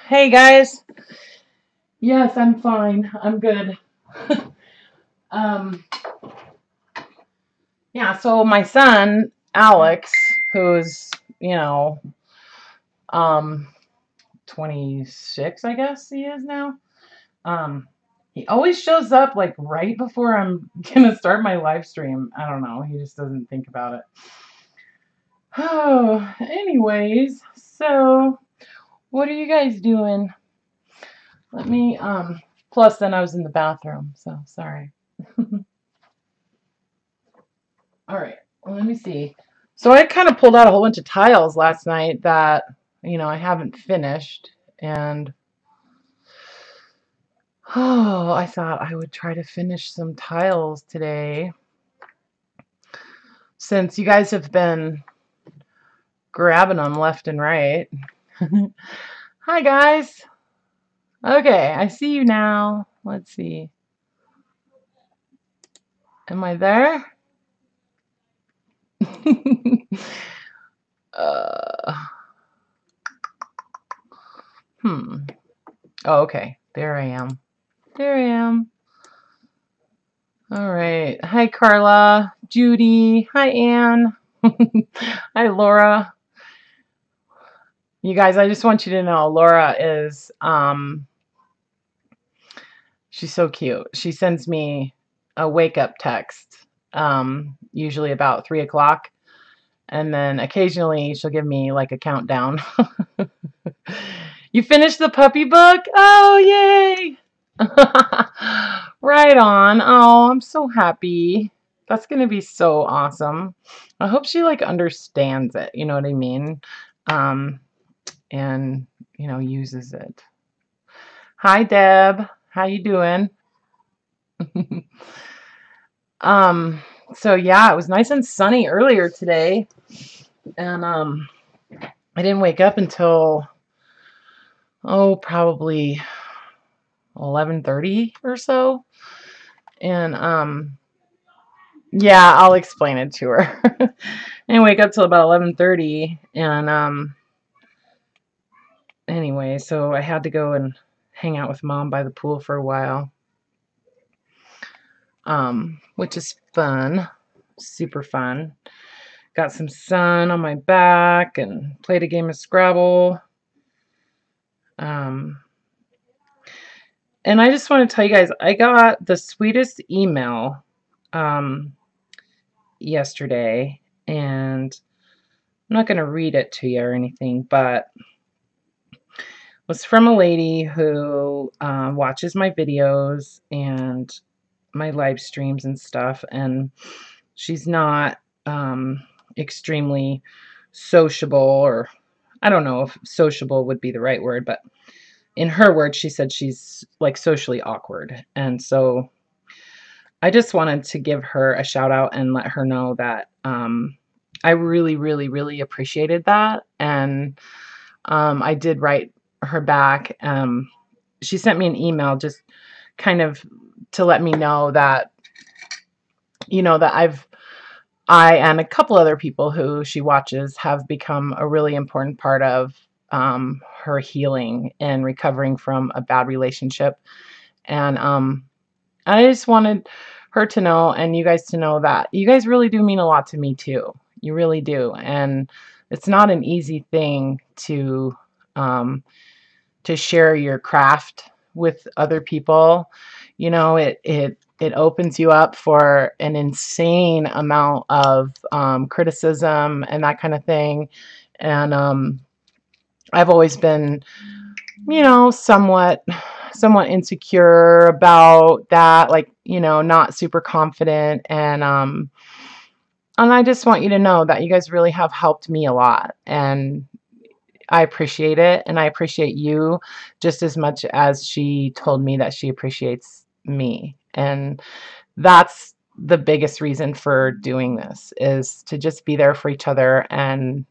Hey guys. Yes, I'm fine. I'm good. um, yeah, so my son, Alex, who's, you know, um 26, I guess he is now. Um, he always shows up like right before I'm gonna start my live stream. I don't know, he just doesn't think about it. Oh, anyways, so what are you guys doing? Let me plus then I was in the bathroom, so sorry. All right, well, let me see. So I kind of pulled out a whole bunch of tiles last night that, I haven't finished. And, oh, I thought I would try to finish some tiles today. Since you guys have been grabbing them left and right. Hi, guys. Okay, I see you now. Let's see. Am I there? uh, hmm. Oh, okay. There I am. There I am. All right. Hi, Karla, Judy. Hi, Anne. Hi, Laura. You guys, I just want you to know Laura is, she's so cute. She sends me a wake up text, usually about 3 o'clock. And then occasionally she'll give me like a countdown. You finished the puppy book? Oh, yay! Right on. Oh, I'm so happy. That's gonna be so awesome. I hope she like understands it, you know what I mean? Um, and uses it. Hi, Deb. How you doing? um, so yeah, it was nice and sunny earlier today, and I didn't wake up until probably 11:30 or so. And yeah, I'll explain it to her. I didn't wake up till about 11:30, and anyway, so I had to go and hang out with Mom by the pool for a while, which is fun, super fun. Got some sun on my back and played a game of Scrabble. Um, and I just want to tell you guys, I got the sweetest email yesterday, and I'm not going to read it to you or anything, but it was from a lady who watches my videos and my live streams and stuff, and she's not extremely sociable, or I don't know if sociable would be the right word, but in her words, she said she's like socially awkward. And so I just wanted to give her a shout out and let her know that I really, really, really appreciated that. And I did write her back. She sent me an email just kind of to let me know that, that I and a couple other people who she watches have become a really important part of her healing and recovering from a bad relationship. And I just wanted her to know, and you guys to know, that you guys really do mean a lot to me too. You really do. And it's not an easy thing um, to share your craft with other people. It opens you up for an insane amount of criticism and that kind of thing. And I've always been, somewhat insecure about that, like, not super confident. And I just want you to know that you guys really have helped me a lot. And I appreciate it, and I appreciate you just as much as she told me that she appreciates me. And that's the biggest reason for doing this, is to just be there for each other and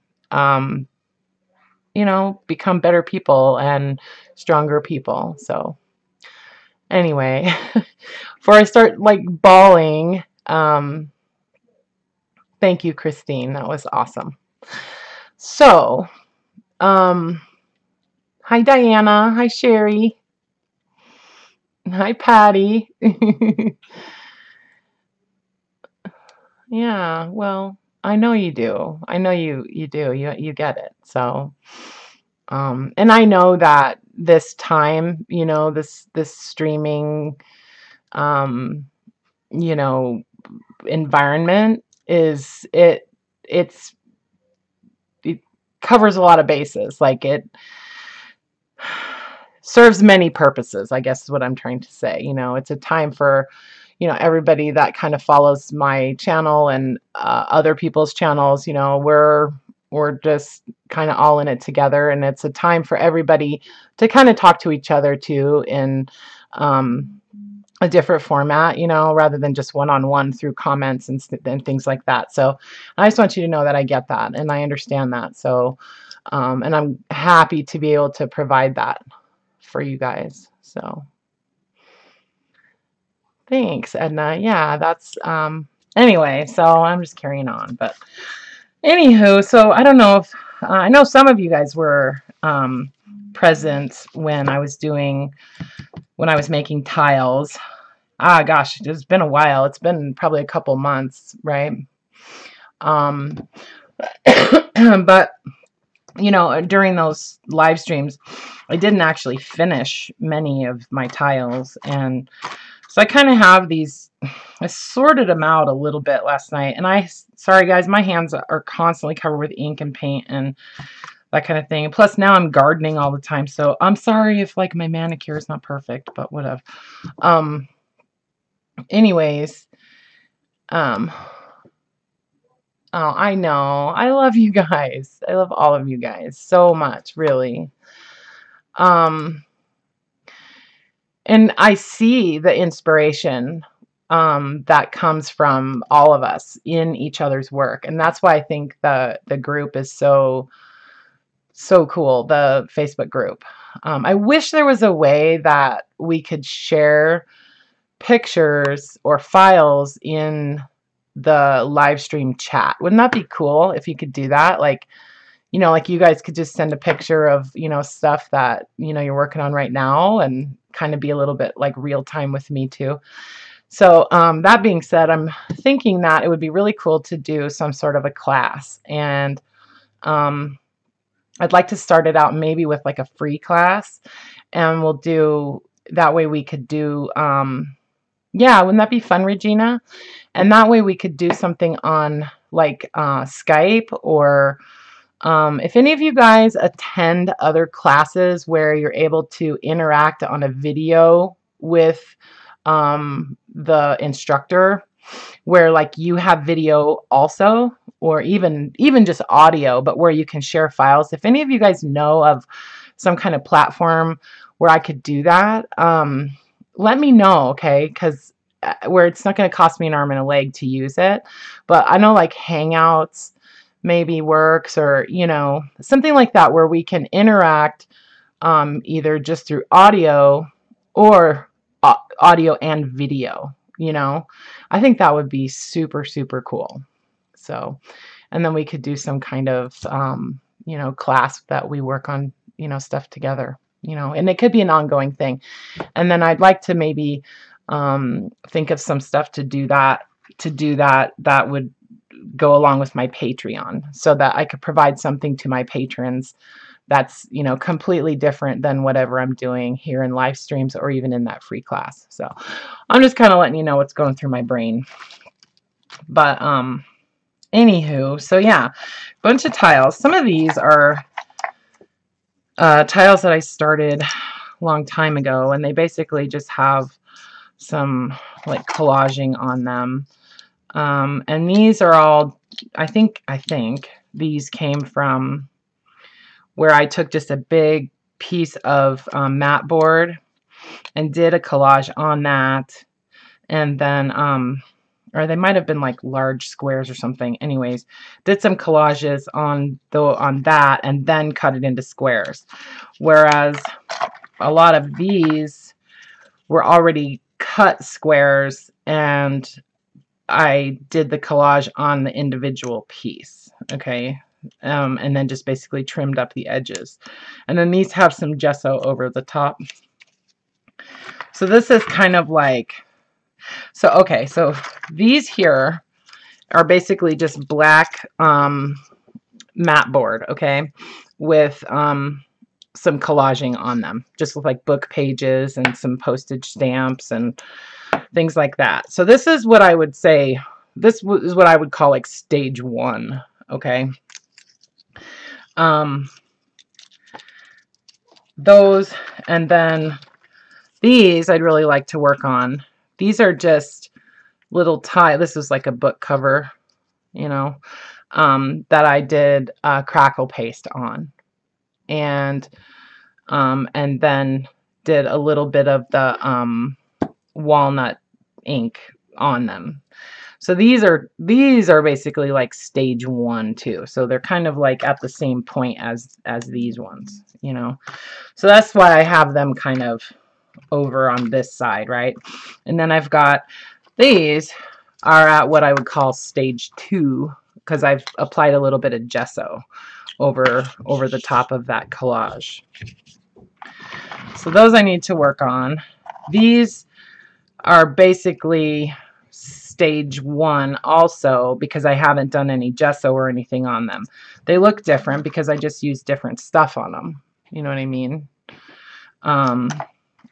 become better people and stronger people. So anyway, before I start like bawling, thank you, Christine. That was awesome. So, Hi, Diana. Hi, Sherry. Hi, Patty. Yeah, well, I know you do. I know you do. You get it. So, and I know that this time, this streaming, um, you know, environment it's it covers a lot of bases. Like it serves many purposes, I guess is what I'm trying to say. It's a time for, everybody that kind of follows my channel and other people's channels. We're just kind of all in it together, and it's a time for everybody to kind of talk to each other too in a different format, rather than just one-on-one through comments and things like that. So I just want you to know that I get that and I understand that. So and I'm happy to be able to provide that for you guys. So thanks, Edna. Yeah, that's anyway, so I'm just carrying on. But anywho, so I don't know if I know some of you guys were present when I was making tiles. Ah, gosh, it's been a while. It's been probably a couple months, right? But during those live streams, I didn't actually finish many of my tiles, and so I kind of have these. I sorted them out a little bit last night, and sorry guys, my hands are constantly covered with ink and paint and that kind of thing. Plus now I'm gardening all the time, so I'm sorry if like my manicure is not perfect, but whatever. Anyways, oh, I know. I love you guys. I love all of you guys so much, really. And I see the inspiration that comes from all of us in each other's work. And that's why I think the group is so cool, the Facebook group. I wish there was a way that we could share pictures or files in the live stream chat. Wouldn't that be cool if you could do that? Like you guys could just send a picture of, stuff that, you're working on right now and kind of be a little bit like real time with me too. So that being said, I'm thinking that it would be really cool to do some sort of a class. And I'd like to start it out maybe with like a free class. And we'll do, that way we could do, yeah, wouldn't that be fun, Regina? And that way we could do something on like Skype, or if any of you guys attend other classes where you're able to interact on a video with the instructor, where like you have video also, or even just audio, but where you can share files. If any of you guys know of some kind of platform where I could do that, let me know, okay? Because where it's not going to cost me an arm and a leg to use it. But I know like Hangouts maybe works, or something like that, where we can interact either just through audio or audio and video. I think that would be super cool. So, and then we could do some kind of class that we work on stuff together, and it could be an ongoing thing. And then I'd like to maybe think of some stuff to do that would go along with my Patreon, so that I could provide something to my patrons that's completely different than whatever I'm doing here in live streams or even in that free class. So I'm just kind of letting you know what's going through my brain. But anywho, so yeah, bunch of tiles. Some of these are tiles that I started a long time ago, and they basically just have some like collaging on them. And these are all, I think these came from where I took just a big piece of mat board and did a collage on that. And then, or they might have been like large squares or something. Anyways, did some collages on that and then cut it into squares. Whereas a lot of these were already cut squares, and I did the collage on the individual piece. Okay, and then just basically trimmed up the edges. And then these have some gesso over the top. So this is kind of like, so okay, so these here are basically just black mat board, okay, with some collaging on them, just with like book pages and some postage stamps and things like that. So this is what I would say, this is what I would call like stage 1, okay. Those, and then these I'd really like to work on. These are just little this is like a book cover, you know, that I did crackle paste on, and then did a little bit of the walnut ink on them. So these are basically like stage 1 too. So they're kind of like at the same point as these ones, you know. So that's why I have them kind of over on this side, right? And then I've got these are at what I would call stage 2, because I've applied a little bit of gesso over the top of that collage. So those I need to work on. These are basically stage 1 also, because I haven't done any gesso or anything on them. They look different because I just used different stuff on them. You know what I mean?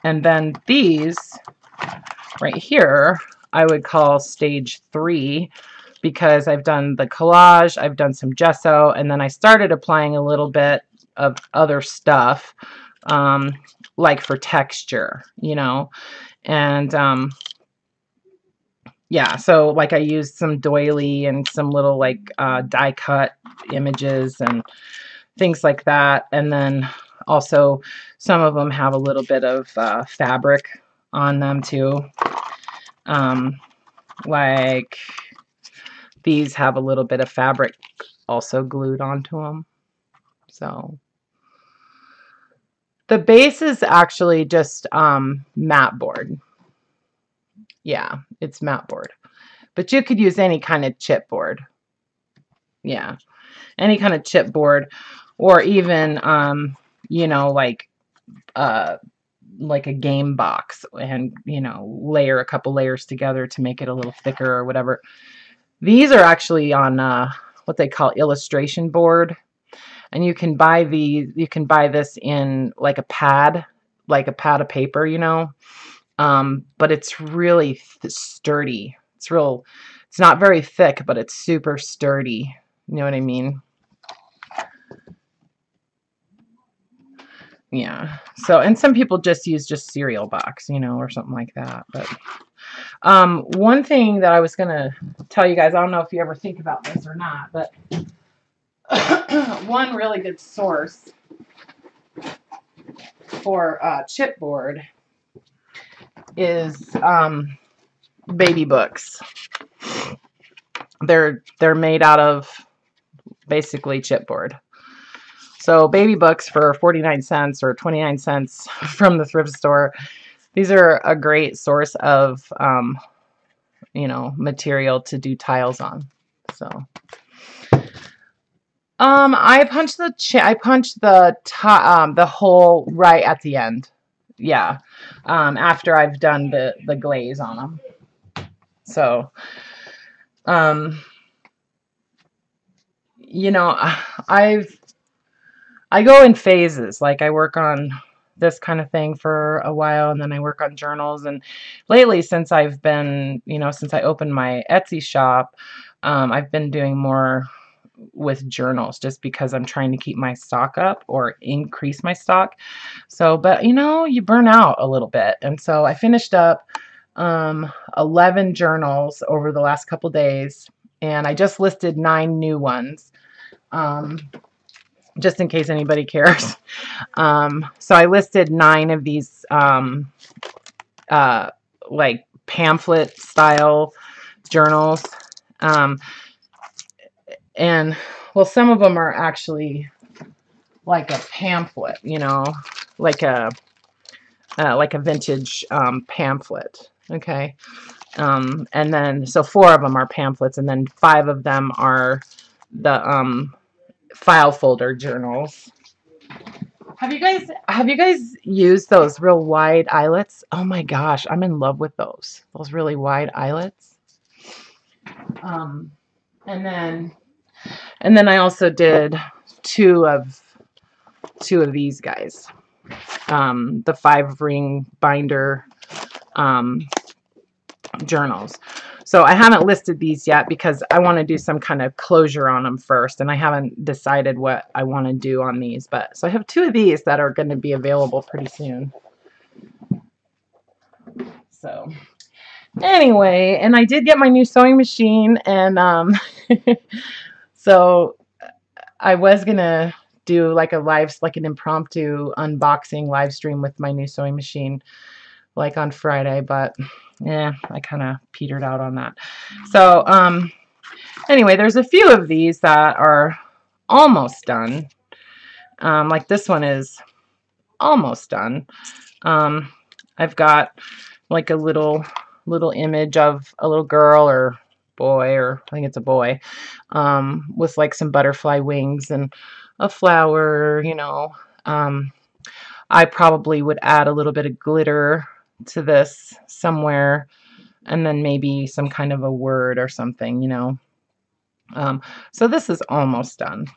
And then these right here, I would call stage 3, because I've done the collage, I've done some gesso, and then I started applying a little bit of other stuff, like for texture, you know, and yeah, so like I used some doily and some little like die cut images and things like that, and then also some of them have a little bit of fabric on them too. Like these have a little bit of fabric also glued onto them. So the base is actually just mat board. Yeah, it's mat board. But you could use any kind of chipboard. Yeah, any kind of chipboard, or even you know, like a game box, and you know, layer a couple layers together to make it a little thicker or whatever. These are actually on what they call illustration board, and you can buy this in like a pad of paper, you know. But it's really sturdy. It's not very thick, but it's super sturdy. You know what I mean? Yeah. So, and some people just use cereal box, you know, or something like that. But one thing that I was gonna tell you guys, I don't know if you ever think about this or not, but one really good source for chipboard is baby books. They're made out of basically chipboard. So baby books for 49 cents or 29 cents from the thrift store. These are a great source of you know, material to do tiles on. So I punched the hole right at the end. Yeah. After I've done the glaze on them. So you know, I go in phases. Like I work on this kind of thing for a while, and then I work on journals. And lately, since I've been, you know, since I opened my Etsy shop, I've been doing more with journals, just because I'm trying to keep my stock up or increase my stock. So, but you know, you burn out a little bit. And so I finished up 11 journals over the last couple days, and I just listed 9 new ones. Just in case anybody cares. So I listed 9 of these like pamphlet style journals. And well, some of them are actually like a pamphlet, you know, like a vintage pamphlet. Okay. And then so 4 of them are pamphlets, and then 5 of them are the file folder journals. Have you guys used those real wide eyelets? Oh my gosh, I'm in love with those. Those really wide eyelets. And then I also did two of these guys. The 5-ring binder journals. So I haven't listed these yet because I want to do some kind of closure on them first, and I haven't decided what I want to do on these. But so I have 2 of these that are going to be available pretty soon. So anyway, and I did get my new sewing machine, and so I was gonna do like an impromptu unboxing live stream with my new sewing machine, like on Friday, but yeah, I kind of petered out on that. So anyway, there's a few of these that are almost done. Like this one is almost done. I've got like a little image of a little girl or boy, or I think it's a boy, with like some butterfly wings and a flower, you know. I probably would add a little bit of glitter to this somewhere, and then maybe some kind of a word or something, you know. So this is almost done.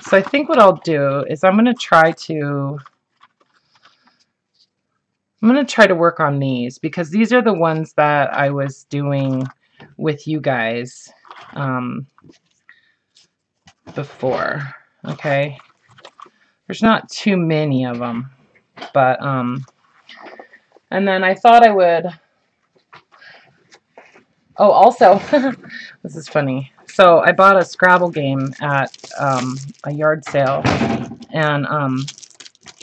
So I think what I'll do is I'm going to try to work on these, because these are the ones that I was doing with you guys before. Okay, there's not too many of them, but and then I thought I would, oh, also this is funny. So I bought a Scrabble game at a yard sale, and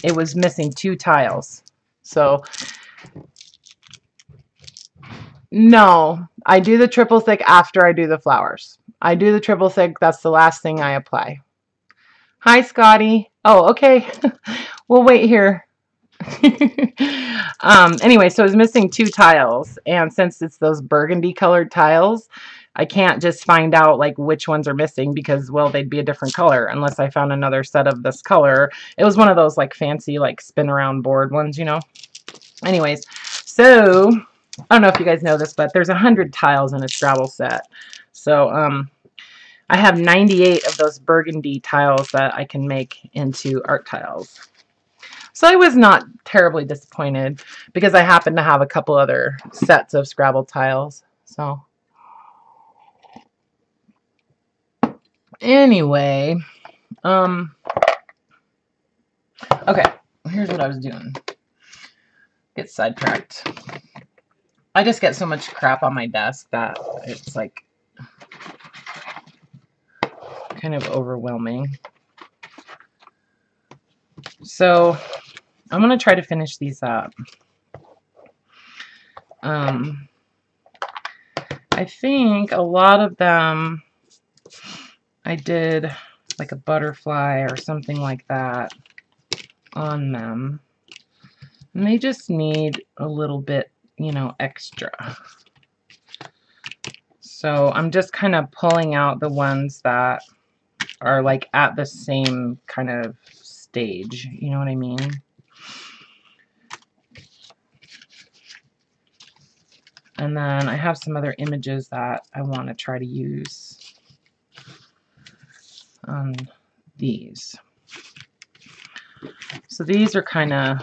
it was missing 2 tiles. So no, I do the triple thick after I do the flowers. I do the triple thick. That's the last thing I apply. Hi, Scotty. Oh, okay. We'll wait here. Anyway, so I was missing 2 tiles, and since it's those burgundy colored tiles, I can't just find out like which ones are missing, because, well, they'd be a different color unless I found another set of this color. It was one of those like fancy like spin around board ones, you know. Anyways, so I don't know if you guys know this, but there's 100 tiles in a Scrabble set. So I have 98 of those burgundy tiles that I can make into art tiles. So I was not terribly disappointed, because I happen to have a couple other sets of Scrabble tiles. So anyway, okay, here's what I was doing. Get sidetracked. I just get so much crap on my desk that it's like kind of overwhelming. So I'm going to try to finish these up. I think a lot of them I did like a butterfly or something like that on them. And they just need a little bit, you know, extra. So I'm just kind of pulling out the ones that are like at the same kind of stage. You know what I mean? And then I have some other images that I want to try to use on these. So these are kind of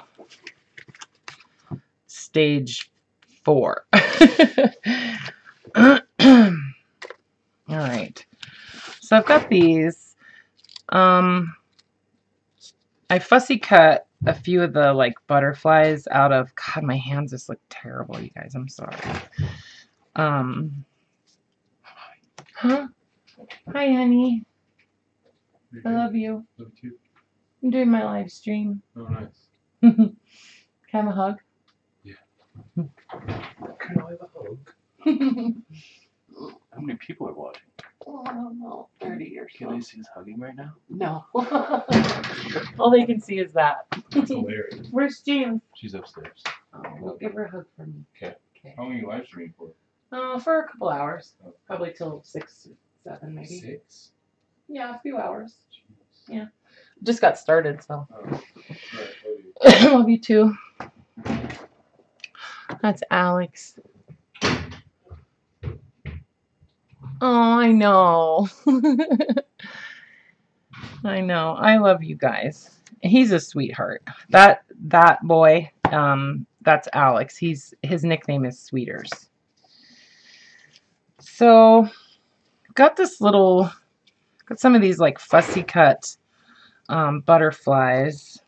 stage 4. All right. So I've got these. I fussy cut a few of the like butterflies out of, God, my hands just look terrible, you guys. I'm sorry. Huh? Hi, honey. I love you. Love you too. I'm doing my live stream. Oh, nice. Can I have a hug? Yeah. Can I have a hug? How many people are watching? Oh, I don't know. 30 or so. Can they see us hugging right now? No. All they can see is that. That's hilarious. Where's James? She's upstairs. Oh, we'll give her a hug for me. Okay. How long are you live streaming for? For a couple hours. Probably till 6, 7 maybe. 6? Yeah, a few hours. Yeah. Just got started, so. Oh, right, Love you too. That's Alex. Oh, I know. I know. I love you guys. He's a sweetheart. That boy, that's Alex. His nickname is Sweeters. So, got some of these like fussy cut butterflies.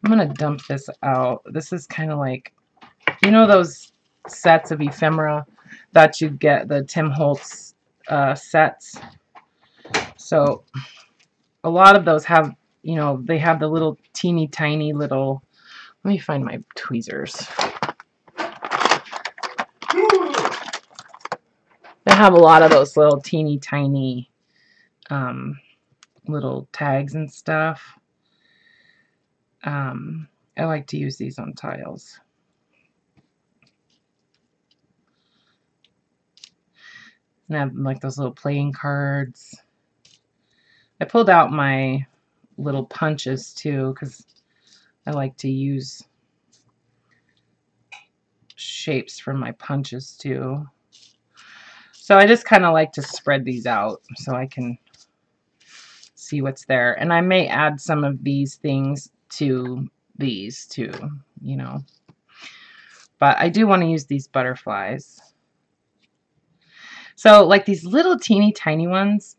I'm gonna dump this out. This is kind of like, you know, those sets of ephemera that you get, the Tim Holtz sets. So a lot of those have, you know, they have the little teeny tiny little, let me find my tweezers. They have a lot of those little teeny tiny little tags and stuff. I like to use these on tiles. And I have like those little playing cards. I pulled out my little punches too because I like to use shapes from my punches too. So I just kind of like to spread these out so I can see what's there. And I may add some of these things to these too, you know. But I do want to use these butterflies. So like these little teeny tiny ones,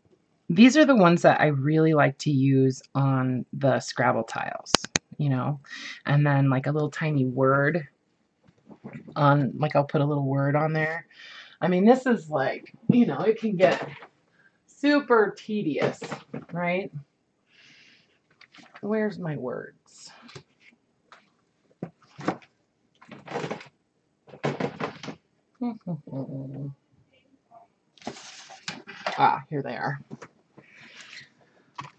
these are the ones that I really like to use on the Scrabble tiles, you know. And then like a little tiny word on, like I'll put a little word on there. I mean, this is like, you know, it can get super tedious, right? Where's my words? Ah, here they are.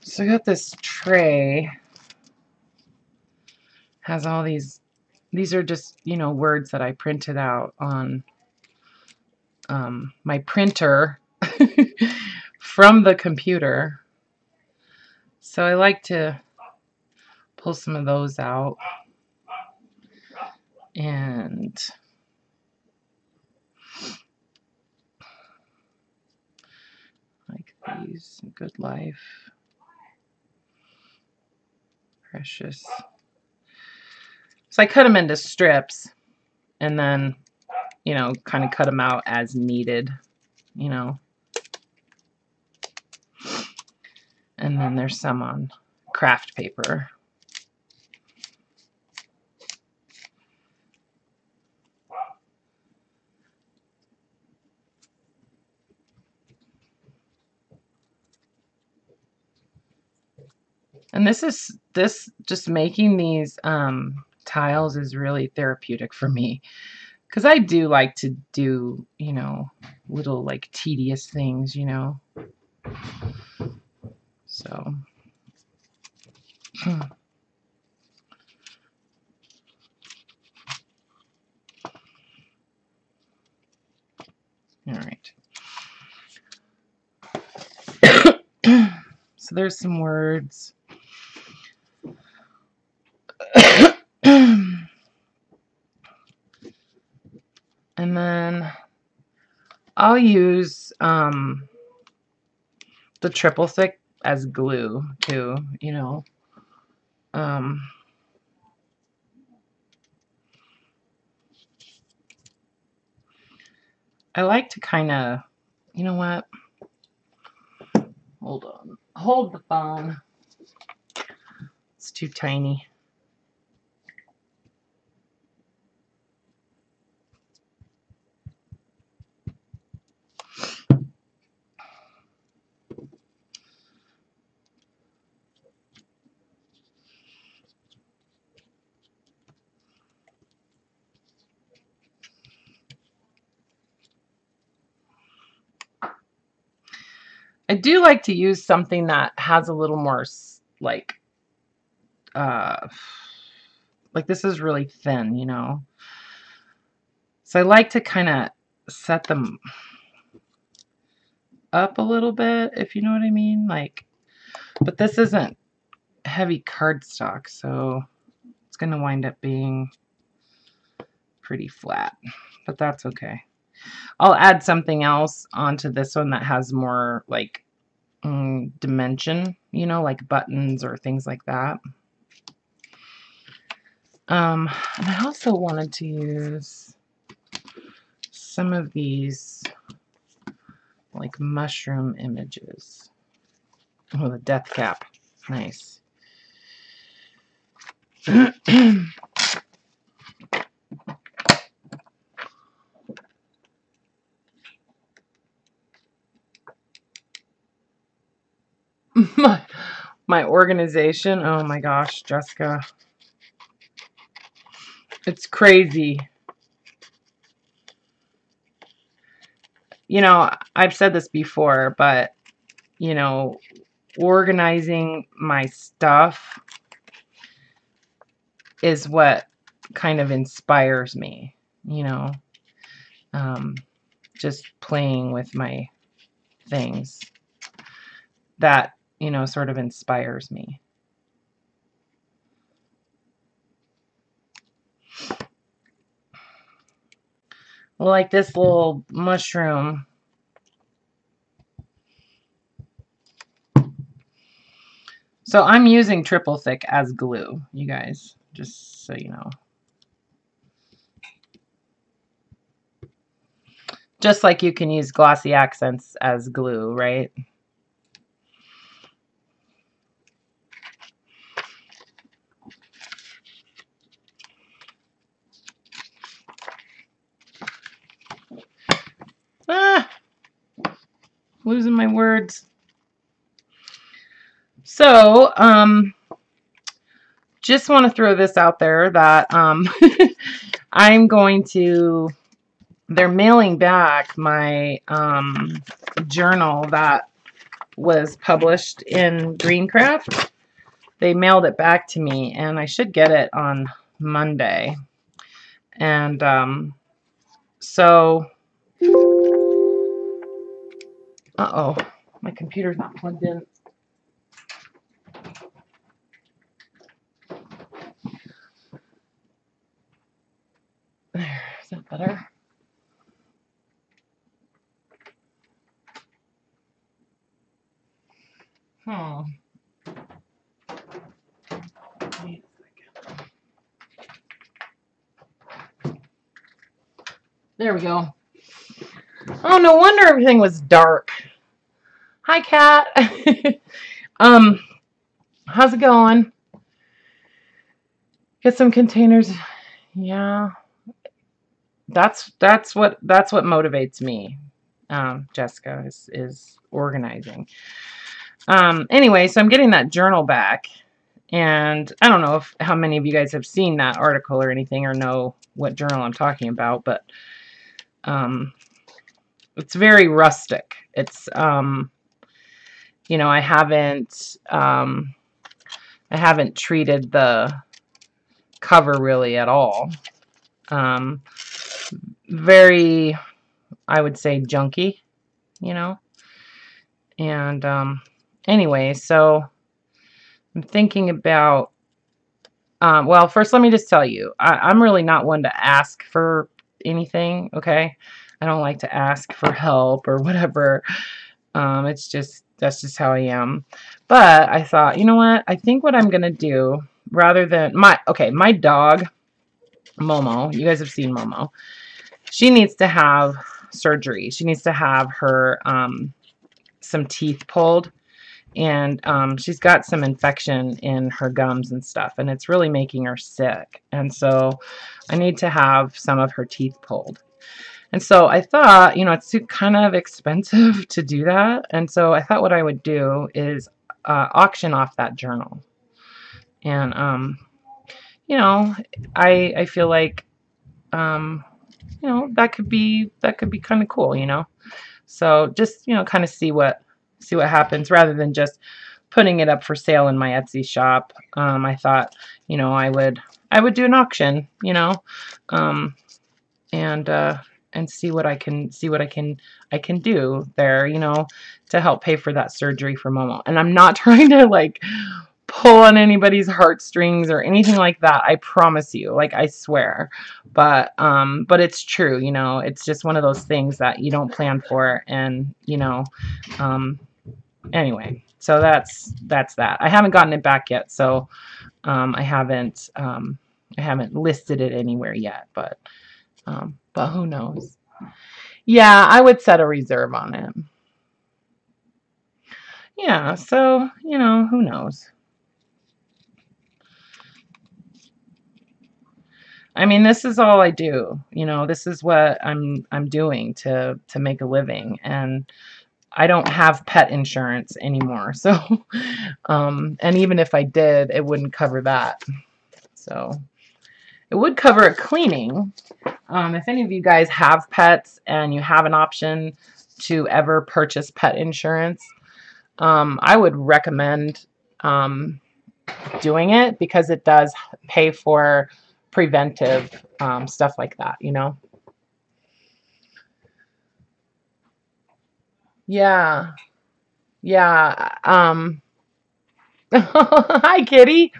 So I got this tray. Has all these are just, you know, words that I printed out on my printer from the computer. So I like to pull some of those out. And like these, Good Life, Precious. So I cut them into strips and then, you know, kind of cut them out as needed, you know. And then there's some on craft paper. And this just making these tiles is really therapeutic for me, because I do like to do, you know, little like tedious things, you know. So all right. So there's some words. And then I'll use the triple thick as glue too, you know. I like to kind of, you know what? Hold on. Hold the phone. It's too tiny. I do like to use something that has a little more like this is really thin, you know. So I like to kind of set them up a little bit, if you know what I mean. Like, but this isn't heavy cardstock, so it's going to wind up being pretty flat, but that's okay. I'll add something else onto this one that has more like dimension, you know, like buttons or things like that. And I also wanted to use some of these like mushroom images. Oh, the death cap. Nice. my organization. Oh my gosh, Jessica. It's crazy. You know, I've said this before, but, you know, organizing my stuff is what kind of inspires me, you know, just playing with my things. That, you know, sort of inspires me. Like this little mushroom. So I'm using triple thick as glue, you guys, just so you know. Just like you can use glossy accents as glue, right? Ah, losing my words. So, just want to throw this out there that I'm going to, they're mailing back my journal that was published in Greencraft. They mailed it back to me, and I should get it on Monday. And so, uh-oh, my computer's not plugged in. There, is that better? Hmm. Wait a second. There we go. Oh, no wonder everything was dark. Hi, Kat. How's it going? Get some containers. Yeah. That's what motivates me, Jessica, is organizing. Anyway, so I'm getting that journal back, and I don't know how many of you guys have seen that article or anything, or know what journal I'm talking about, but it's very rustic. It's you know, I haven't treated the cover really at all. Very, I would say, junky, you know. And anyway, so I'm thinking about, well, first let me just tell you, I'm really not one to ask for anything, okay? I don't like to ask for help or whatever. It's just, that's just how I am. But I thought, you know what? I think what I'm going to do, rather than, my dog, Momo, you guys have seen Momo. She needs to have surgery. She needs to have her, some teeth pulled. And she's got some infection in her gums and stuff, and it's really making her sick. And so I need to have some of her teeth pulled. And so I thought, you know, it's kind of expensive to do that. And so I thought what I would do is auction off that journal. And, you know, I feel like, you know, that could be kind of cool, you know. So just, you know, kind of see what happens, rather than just putting it up for sale in my Etsy shop. I thought, you know, I would do an auction, you know, and and see what I can do there, you know, to help pay for that surgery for Momo. And I'm not trying to like pull on anybody's heartstrings or anything like that. I promise you, like I swear. But it's true, you know, it's just one of those things that you don't plan for, and you know, anyway, so that's that. I haven't gotten it back yet, so I haven't listed it anywhere yet, but who knows? Yeah, I would set a reserve on it. Yeah, so, you know, who knows? I mean, this is all I do. You know, this is what I'm doing to make a living, and I don't have pet insurance anymore. So, and even if I did, it wouldn't cover that. So, it would cover a cleaning. If any of you guys have pets and you have an option to ever purchase pet insurance, I would recommend doing it, because it does pay for preventive stuff like that, you know? Yeah. Yeah. Hi, kitty.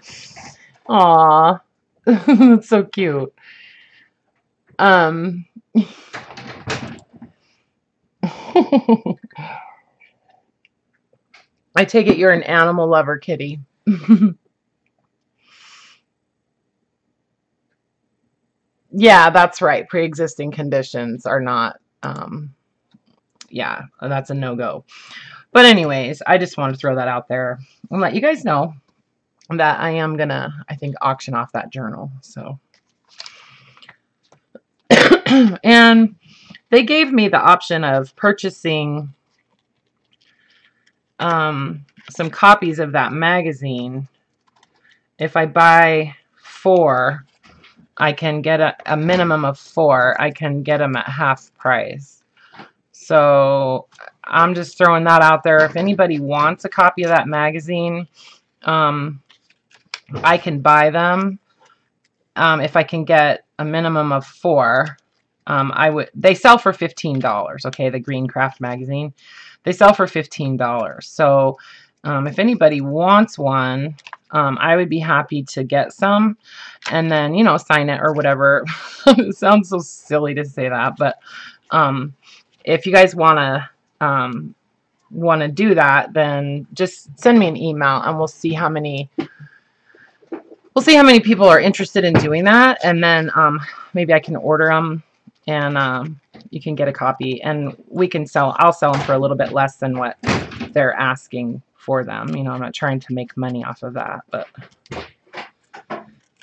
Aw. That's so cute. Um, I take it you're an animal lover, kitty. Yeah, that's right. Pre-existing conditions are not, yeah, that's a no-go. But anyways, I just want to throw that out there and let you guys know that I am gonna, I think, auction off that journal. So, and they gave me the option of purchasing some copies of that magazine. If I buy 4, I can get a minimum of 4. I can get them at half price. So I'm just throwing that out there. If anybody wants a copy of that magazine, I can buy them. If I can get a minimum of 4, I would. They sell for $15. Okay, the Green Craft magazine, they sell for $15. So if anybody wants one, I would be happy to get some, and then, you know, sign it or whatever. It sounds so silly to say that, but if you guys want to do that, then just send me an email, and we'll see how many people are interested in doing that, and then maybe I can order them, and you can get a copy, and I'll sell them for a little bit less than what they're asking for them. You know, I'm not trying to make money off of that, but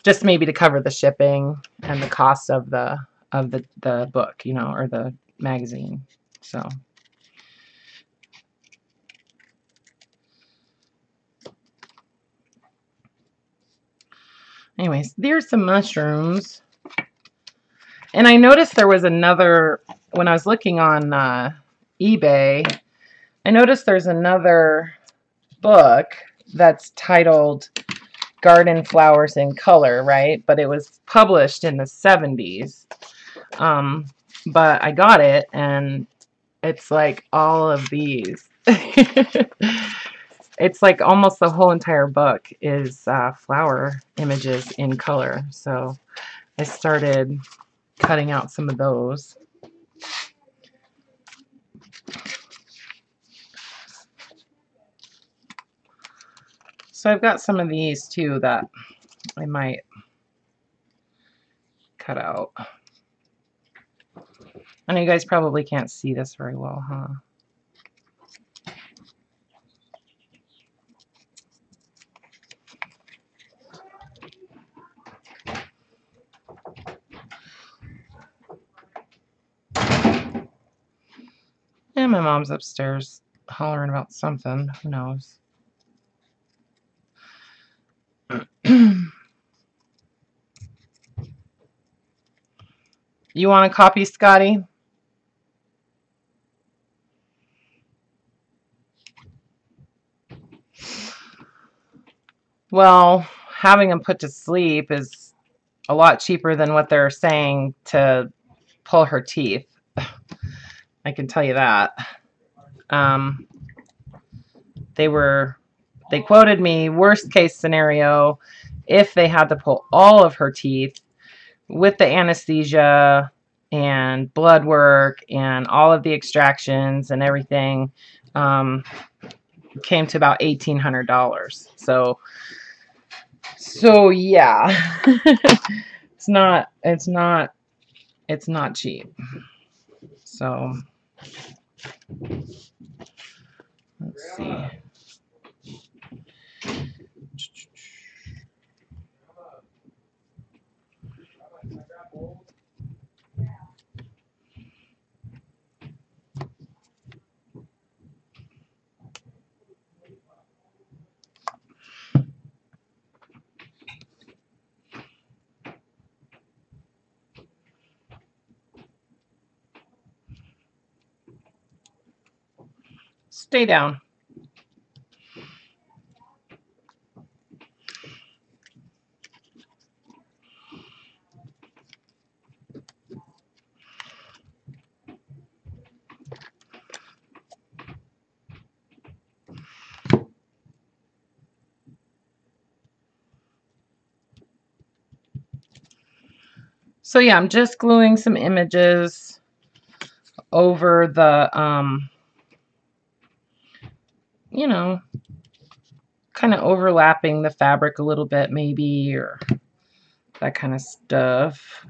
just maybe to cover the shipping and the cost of the book, you know, or the magazine. So anyways, there's some mushrooms. And I noticed there was another, when I was looking on eBay, I noticed there's another book that's titled Garden Flowers in Color, right? But it was published in the 70s. But I got it, and it's like all of these. It's like almost the whole entire book is flower images in color. So I started cutting out some of those. So I've got some of these too that I might cut out. I know you guys probably can't see this very well, huh? And my mom's upstairs hollering about something. Who knows? You want a copy, Scotty? Well, having them put to sleep is a lot cheaper than what they're saying to pull her teeth. I can tell you that. Um, they quoted me, worst case scenario, if they had to pull all of her teeth with the anesthesia and blood work and all of the extractions and everything, came to about $1,800. So yeah, it's not cheap. So let's see. Stay down. So yeah, I'm just gluing some images over the, you know, kind of overlapping the fabric a little bit maybe, or that kind of stuff.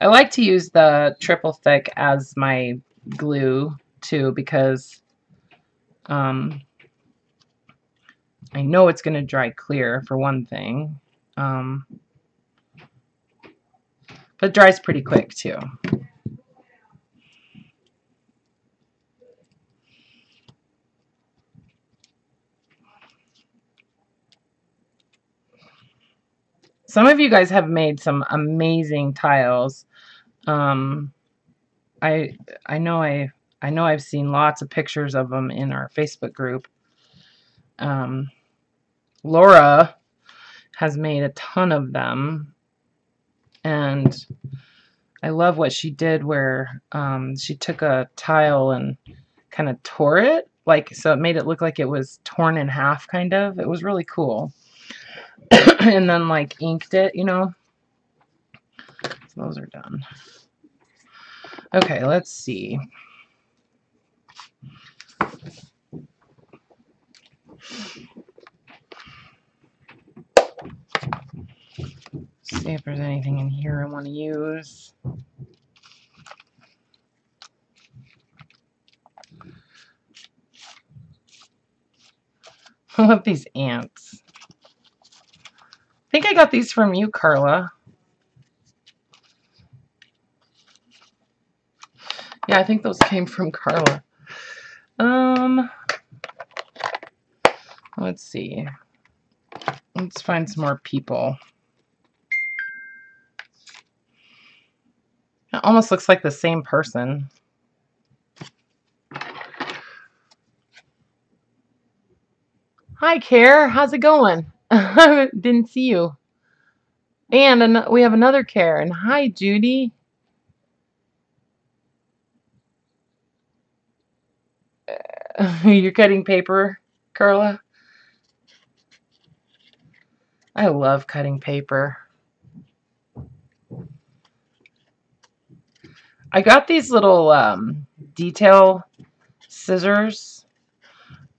I like to use the triple thick as my glue too, because I know it's going to dry clear for one thing, but it dries pretty quick too. Some of you guys have made some amazing tiles. I know I've seen lots of pictures of them in our Facebook group. Laura has made a ton of them, and I love what she did where she took a tile and kind of tore it, like, so it made it look like it was torn in half, kind of. It was really cool. And then like inked it, you know. So those are done. Okay, let's see. See if there's anything in here I want to use. I love these ants. I think I got these from you, Karla. Yeah, I think those came from Karla. Let's see. Let's find some more people. It almost looks like the same person. Hi, Care. How's it going? Didn't see you. And we have another Karen. Hi, Judy. You're cutting paper, Karla? I love cutting paper. I got these little detail scissors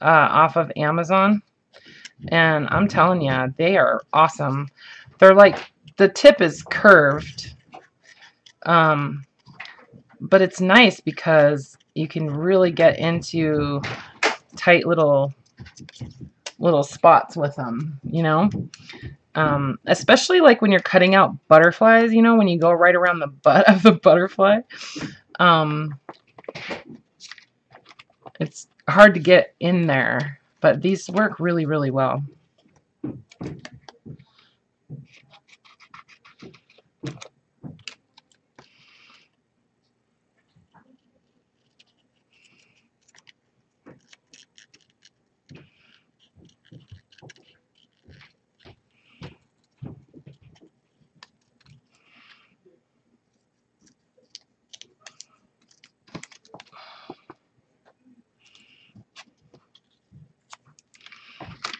off of Amazon, and I'm telling you, they are awesome. They're like, the tip is curved, but it's nice because you can really get into tight little spots with them, you know. Especially like when you're cutting out butterflies, you know, when you go right around the butt of the butterfly. It's hard to get in there, but these work really, really well.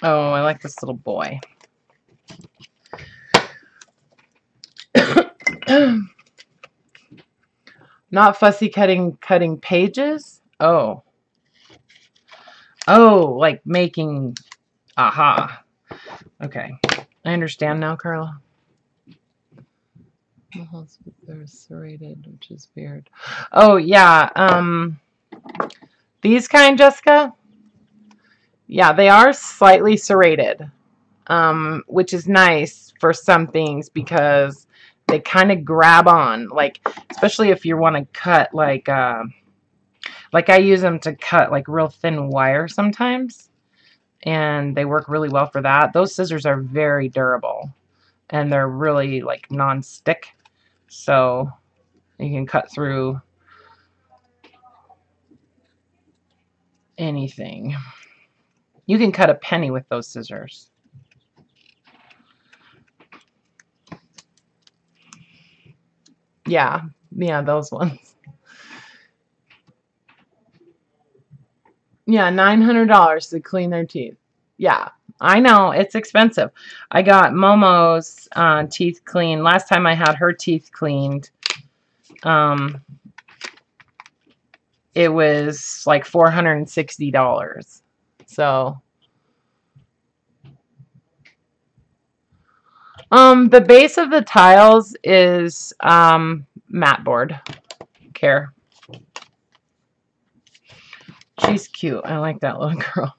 Oh, I like this little boy. Not fussy cutting pages? Oh. Oh, like making, aha. Okay. I understand now, Karla. They're serrated, which is weird. Oh, yeah. These kind, Jessica? Yeah, they are slightly serrated, which is nice for some things because they kind of grab on, like, especially if you want to cut, like I use them to cut, like, real thin wire sometimes, and they work really well for that. Those scissors are very durable, and they're really, like, non-stick, so you can cut through anything. You can cut a penny with those scissors. Yeah, those ones. Yeah, $900 to clean their teeth. Yeah, I know, it's expensive. I got Momo's teeth cleaned. Last time I had her teeth cleaned, it was like $460. So, the base of the tiles is mat board care. She's cute. I like that little girl.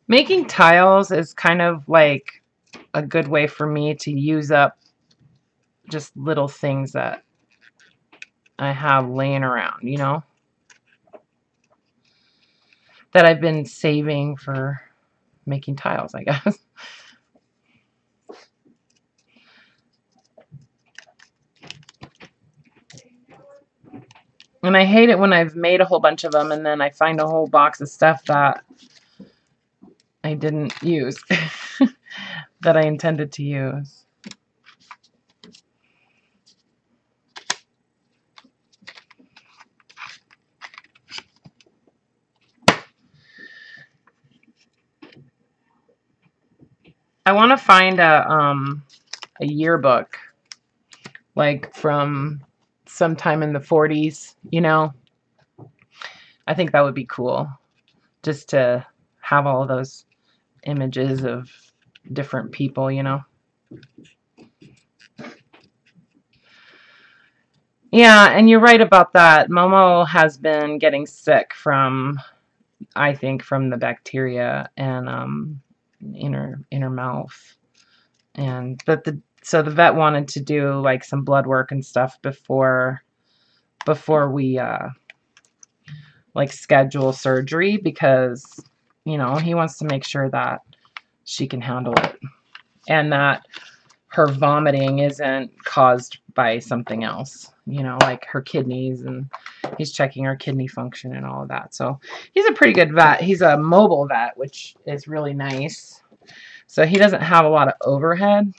Making tiles is kind of like a good way for me to use up just little things that I have laying around, you know, that I've been saving for making tiles, I guess. And I hate it when I've made a whole bunch of them and then I find a whole box of stuff that I didn't use that I intended to use. I want to find a yearbook, like from sometime in the 40s, you know. I think that would be cool, just to have all those images of different people, you know. Yeah, and you're right about that. Momo has been getting sick from, I think, from the bacteria and in her mouth. And so the vet wanted to do like some blood work and stuff before we like schedule surgery, because you know he wants to make sure that she can handle it and that her vomiting isn't caused by something else, you know, like her kidneys, and he's checking her kidney function and all of that. So he's a pretty good vet. He's a mobile vet, which is really nice. So he doesn't have a lot of overhead.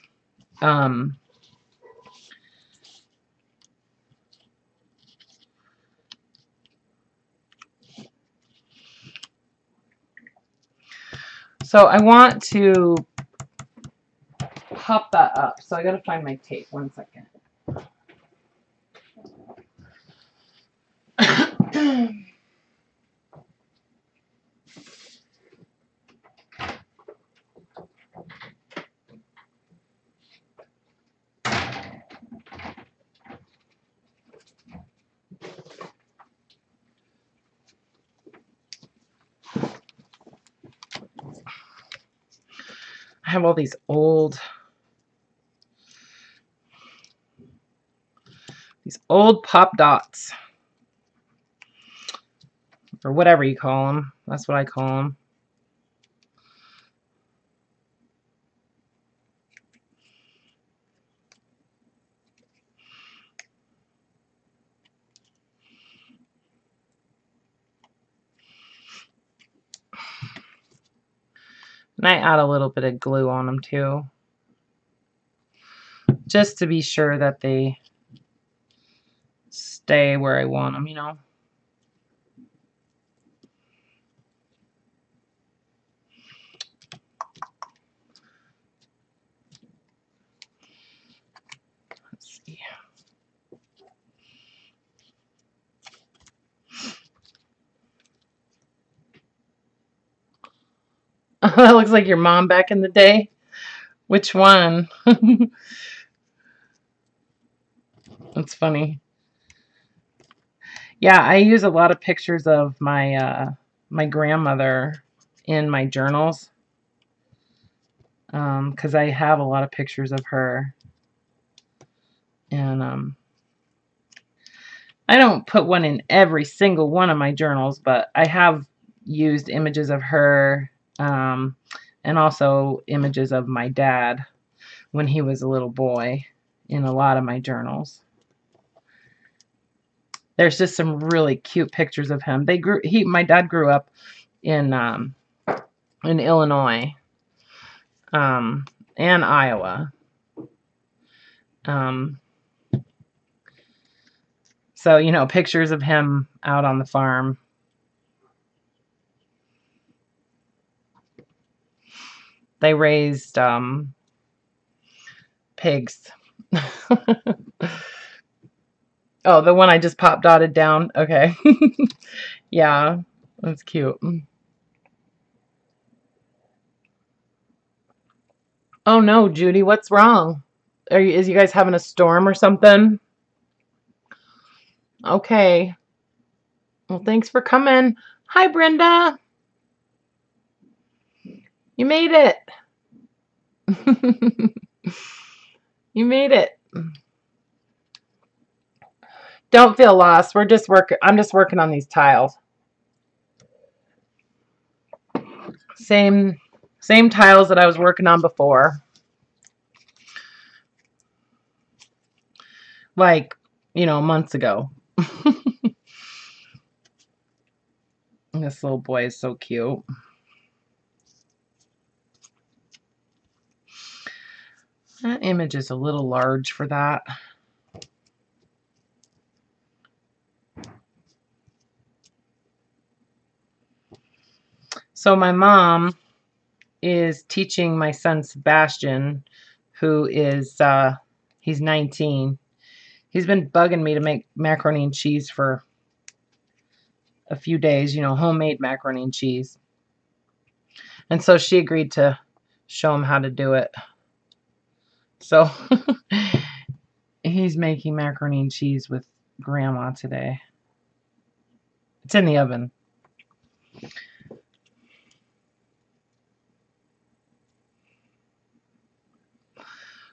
So I want to pop that up. So I got to find my tape. 1 second. I have all these old pop dots, or whatever you call them. That's what I call them. And I add a little bit of glue on them too, just to be sure that they stay where I want them, you know. Let's see. That looks like your mom back in the day. Which one? That's funny. Yeah, I use a lot of pictures of my grandmother in my journals, because I have a lot of pictures of her, and I don't put one in every single one of my journals, but I have used images of her, and also images of my dad when he was a little boy in a lot of my journals. There's just some really cute pictures of him. My dad grew up in Illinois, and Iowa. So, you know, pictures of him out on the farm. They raised pigs. Oh, the one I just pop dotted down. Okay. Yeah, that's cute. Oh no, Judy, what's wrong? Is you guys having a storm or something? Okay. Well, thanks for coming. Hi, Brenda. You made it. You made it. Don't feel lost. I'm just working on these tiles. Same tiles that I was working on before. Like, you know, months ago. This little boy is so cute. That image is a little large for that. So my mom is teaching my son Sebastian, who is he's 19. He's been bugging me to make macaroni and cheese for a few days, you know, homemade macaroni and cheese. And so she agreed to show him how to do it. So he's making macaroni and cheese with Grandma today. It's in the oven.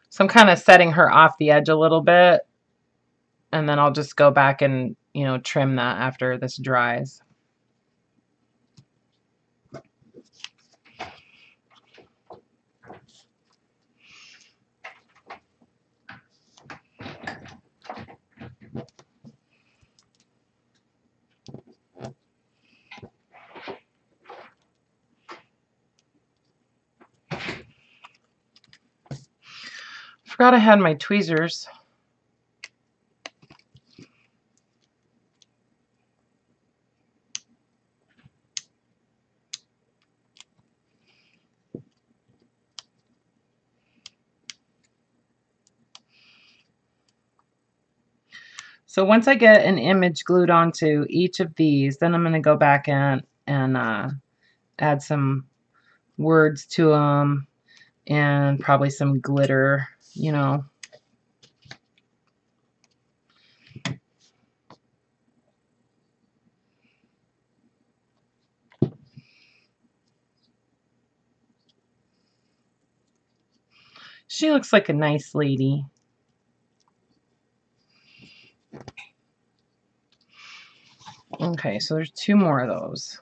So I'm kind of setting her off the edge a little bit, and then I'll just go back and, you know, trim that after this dries. Forgot I had my tweezers. So once I get an image glued onto each of these, then I'm going to go back in and add some words to them and probably some glitter, you know. She looks like a nice lady. Okay, so there's 2 more of those.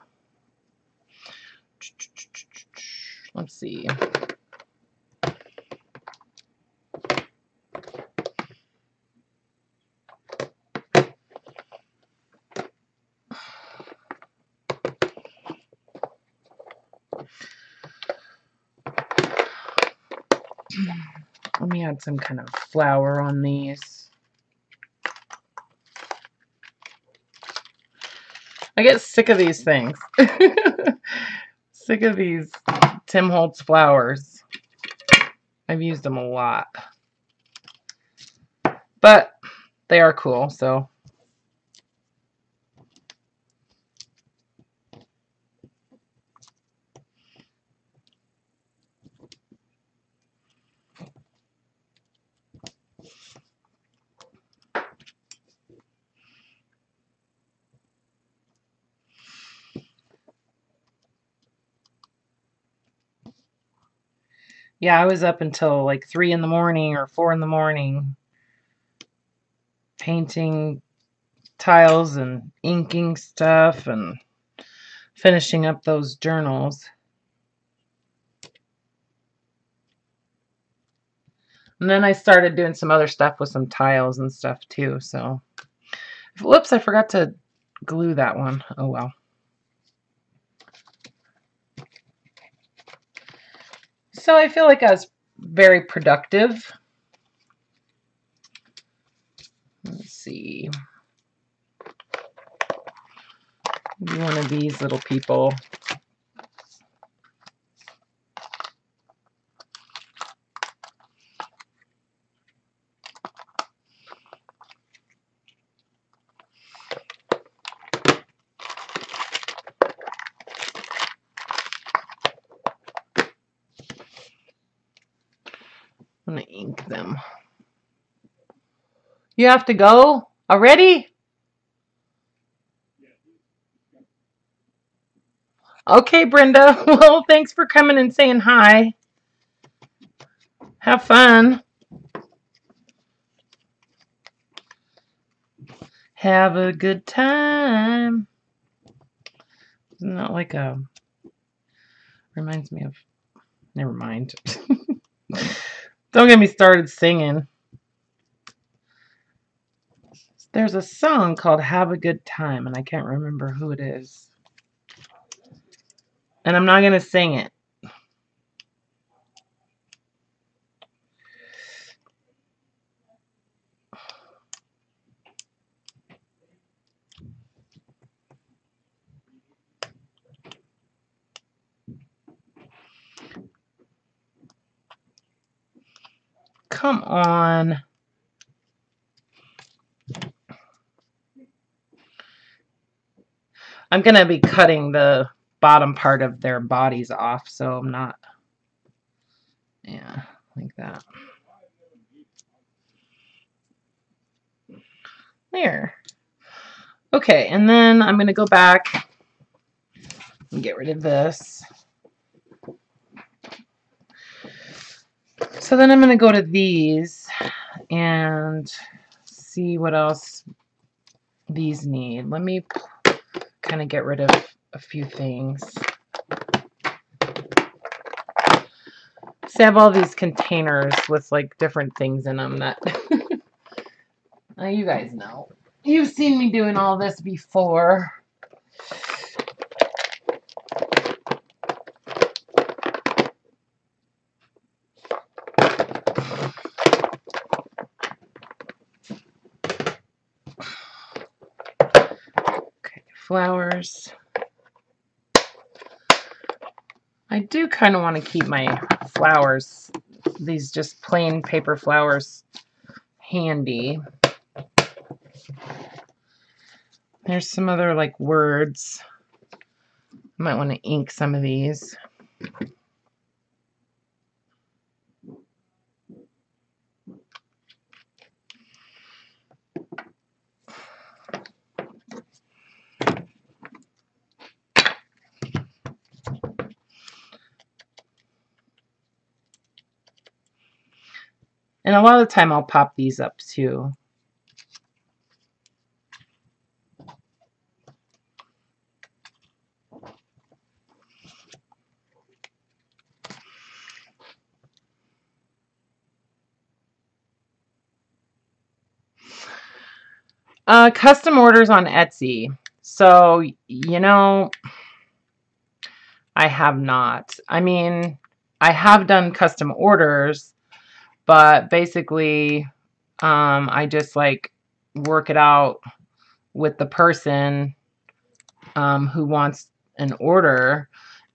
Let's see. Let me add some kind of flower on these. I get sick of these things. Sick of these Tim Holtz flowers. I've used them a lot. But they are cool, so. Yeah, I was up until like 3 in the morning or 4 in the morning painting tiles and inking stuff and finishing up those journals. And then I started doing some other stuff with some tiles and stuff too, so. Whoops, I forgot to glue that one. Oh well. So I feel like I was very productive. Let's see. Maybe one of these little people. I'm gonna ink them. You have to go already? Okay, Brenda. Well, thanks for coming and saying hi. Have fun. Have a good time. Isn't that like a... Reminds me of... Never mind. Don't get me started singing. There's a song called Have a Good Time, and I can't remember who it is. And I'm not going to sing it. Come on. I'm going to be cutting the bottom part of their bodies off, so I'm not... Yeah, like that. There. Okay, and then I'm going to go back and get rid of this. So then I'm going to go to these and see what else these need. Let me kind of get rid of a few things. So I have all these containers with like different things in them that you guys know. You've seen me doing all this before. Okay, flowers. I do kind of want to keep my flowers, these just plain paper flowers, handy. There's some other like words. I might want to ink some of these. And a lot of the time I'll pop these up too. Custom orders on Etsy. So, you know, I have not. I mean, I have done custom orders, but basically, I just like work it out with the person who wants an order,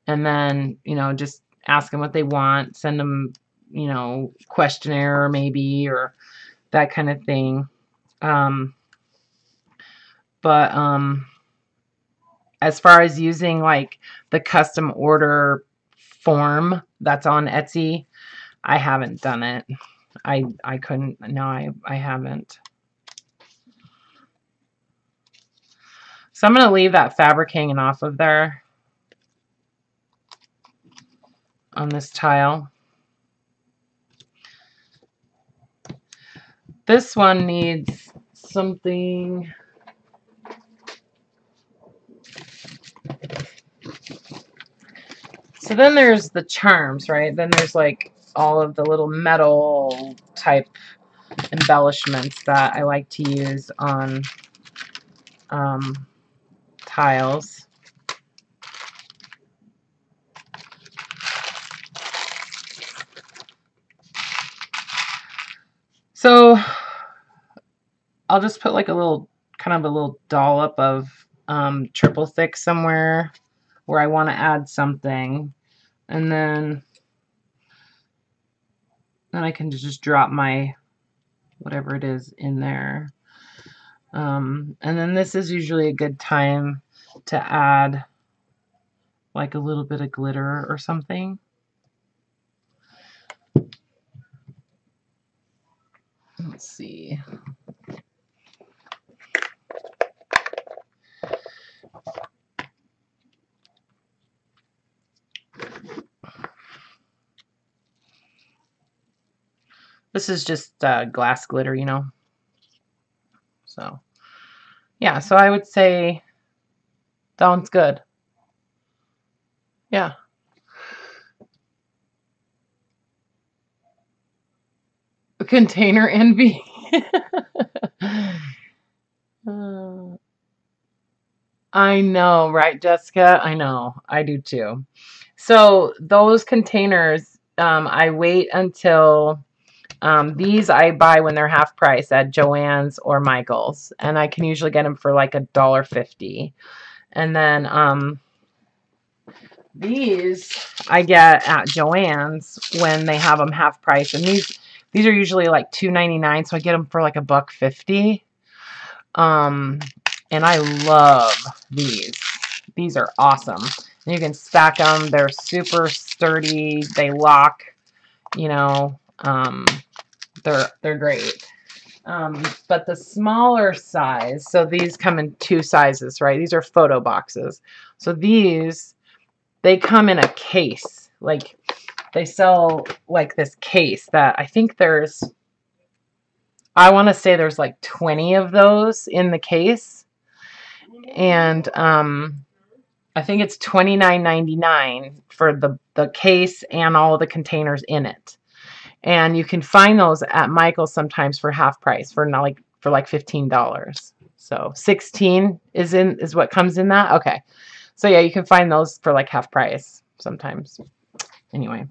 and then, you know, just ask them what they want, send them, you know, questionnaire maybe, or that kind of thing. But as far as using like the custom order form that's on Etsy, I haven't done it. I couldn't. No, I haven't. So I'm going to leave that fabric hanging off of there on this tile. This one needs something. So then there's the charms, right? Then there's like all of the little metal type embellishments that I like to use on tiles. So I'll just put like a little, kind of a little dollop of triple thick somewhere where I want to add something, and then I can just drop my whatever it is in there. And then this is usually a good time to add like a little bit of glitter or something. Let's see. This is just glass glitter, you know. So, yeah, so I would say that one's good. Yeah. Container envy. I know, right, Jessica? I know. I do too. So those containers, I wait until these I buy when they're half price at Joann's or Michael's, and I can usually get them for like $1.50. And then these I get at Joann's when they have them half price, and these are usually like $2.99, so I get them for like $1.50. And I love these. These are awesome. And you can stack them. They're super sturdy. They lock. You know, they're great. But the smaller size, so these come in two sizes, right? These are photo boxes. So these, they come in a case. Like, they sell like this case that I think there's, I want to say there's like 20 of those in the case. And I think it's $29.99 for the case and all the containers in it. And you can find those at Michael's sometimes for half price, for not like $15. So 16 is what comes in that. Okay. So yeah, you can find those for like half price sometimes. Anyway,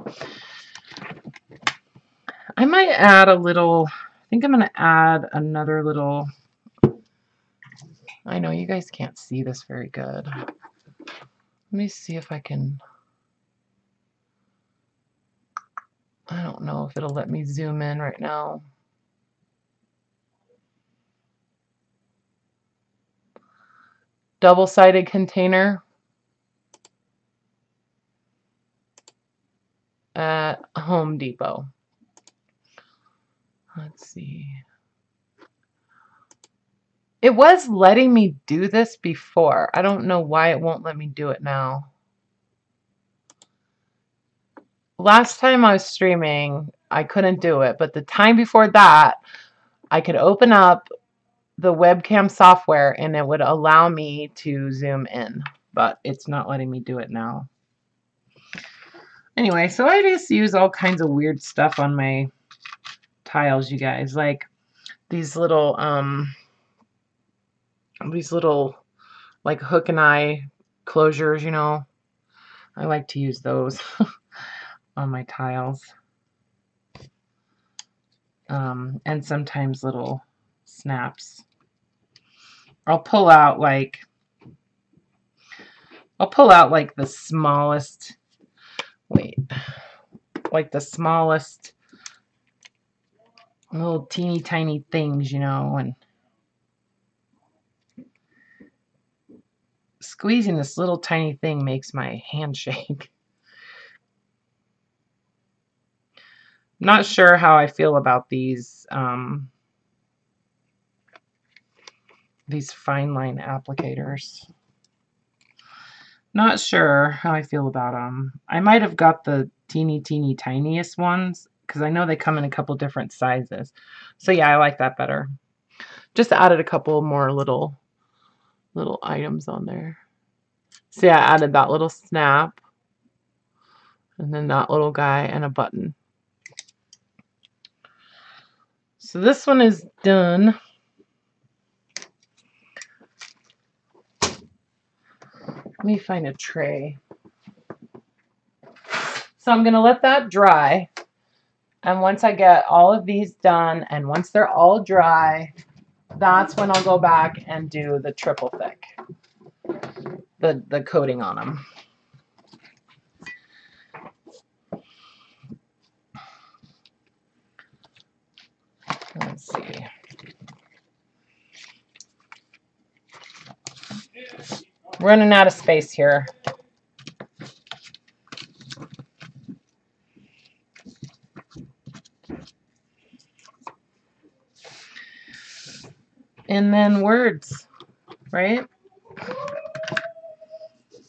I might add a little, I think I'm going to add another little, I know you guys can't see this very good. Let me see if I can, I don't know if it'll let me zoom in right now. Double-sided container at Home Depot. Let's see. It was letting me do this before. I don't know why it won't let me do it now. Last time I was streaming, I couldn't do it, but the time before that, I could open up the webcam software and it would allow me to zoom in, but it's not letting me do it now. Anyway, so I just use all kinds of weird stuff on my tiles, you guys, like these little like hook and eye closures, you know. I like to use those on my tiles. And sometimes little snaps. I'll pull out like I'll pull out like the smallest, wait, like the smallest little teeny tiny things, you know, and squeezing this little tiny thing makes my hand shake. Not sure how I feel about these fine line applicators. Not sure how I feel about them. I might have got the teeny tiniest ones because I know they come in a couple different sizes. So yeah, I like that better. Just added a couple more little items on there. See, I added that little snap and then that little guy and a button. So this one is done. Let me find a tray. So I'm going to let that dry. And once I get all of these done, and once they're all dry, that's when I'll go back and do the triple thick, the coating on them. Let's see. Running out of space here. And then words, right?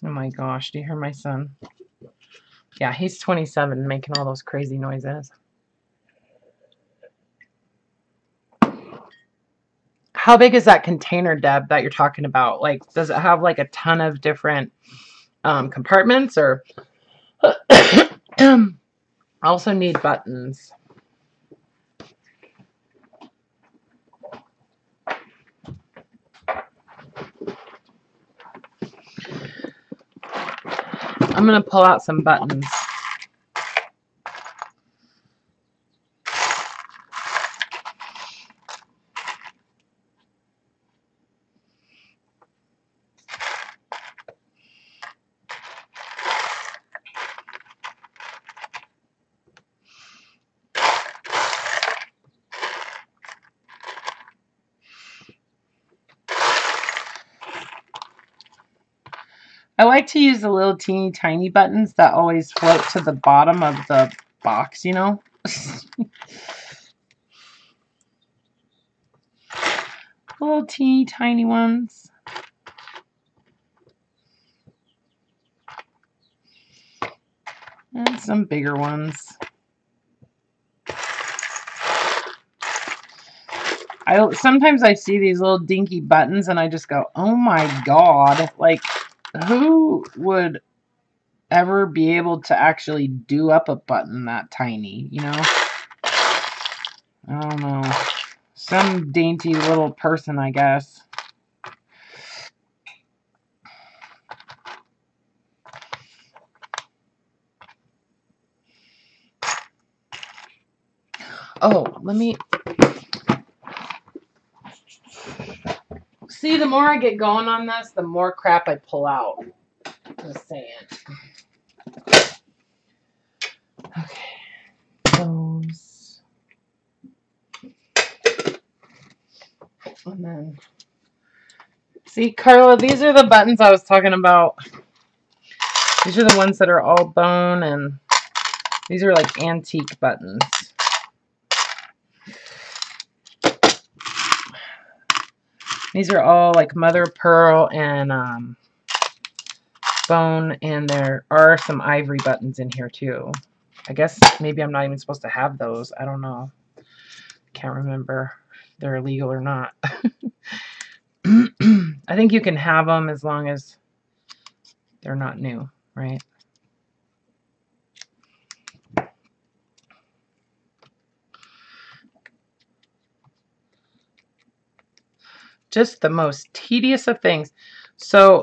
Oh my gosh, do you hear my son? Yeah, he's 27 making all those crazy noises. How big is that container, Deb, that you're talking about? Like, does it have like a ton of different compartments, or I also need buttons. I'm going to pull out some buttons. I like to use the little teeny tiny buttons that always float to the bottom of the box, you know? Little teeny tiny ones. And some bigger ones. Sometimes I see these little dinky buttons and I just go, oh my god, like, who would ever be able to actually do up a button that tiny, you know? I don't know. Some dainty little person, I guess. Oh, let me... See, the more I get going on this, the more crap I pull out. Just saying. Okay. Those. And then... See, Karla, these are the buttons I was talking about. These are the ones that are all bone, and these are like antique buttons. These are all like mother of pearl and bone, and there are some ivory buttons in here too. I guess maybe I'm not even supposed to have those. I don't know. Can't remember if they're illegal or not. I think you can have them as long as they're not new, right? Just the most tedious of things. So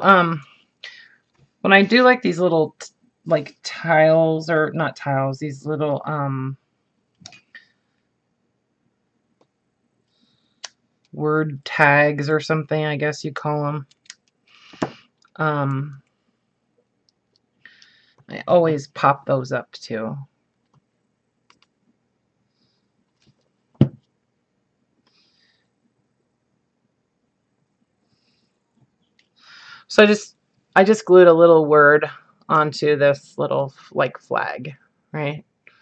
when I do like these little like tiles, or not tiles, these little word tags or something, I guess you call them. I always pop those up too. So I just glued a little word onto this little like flag, right? It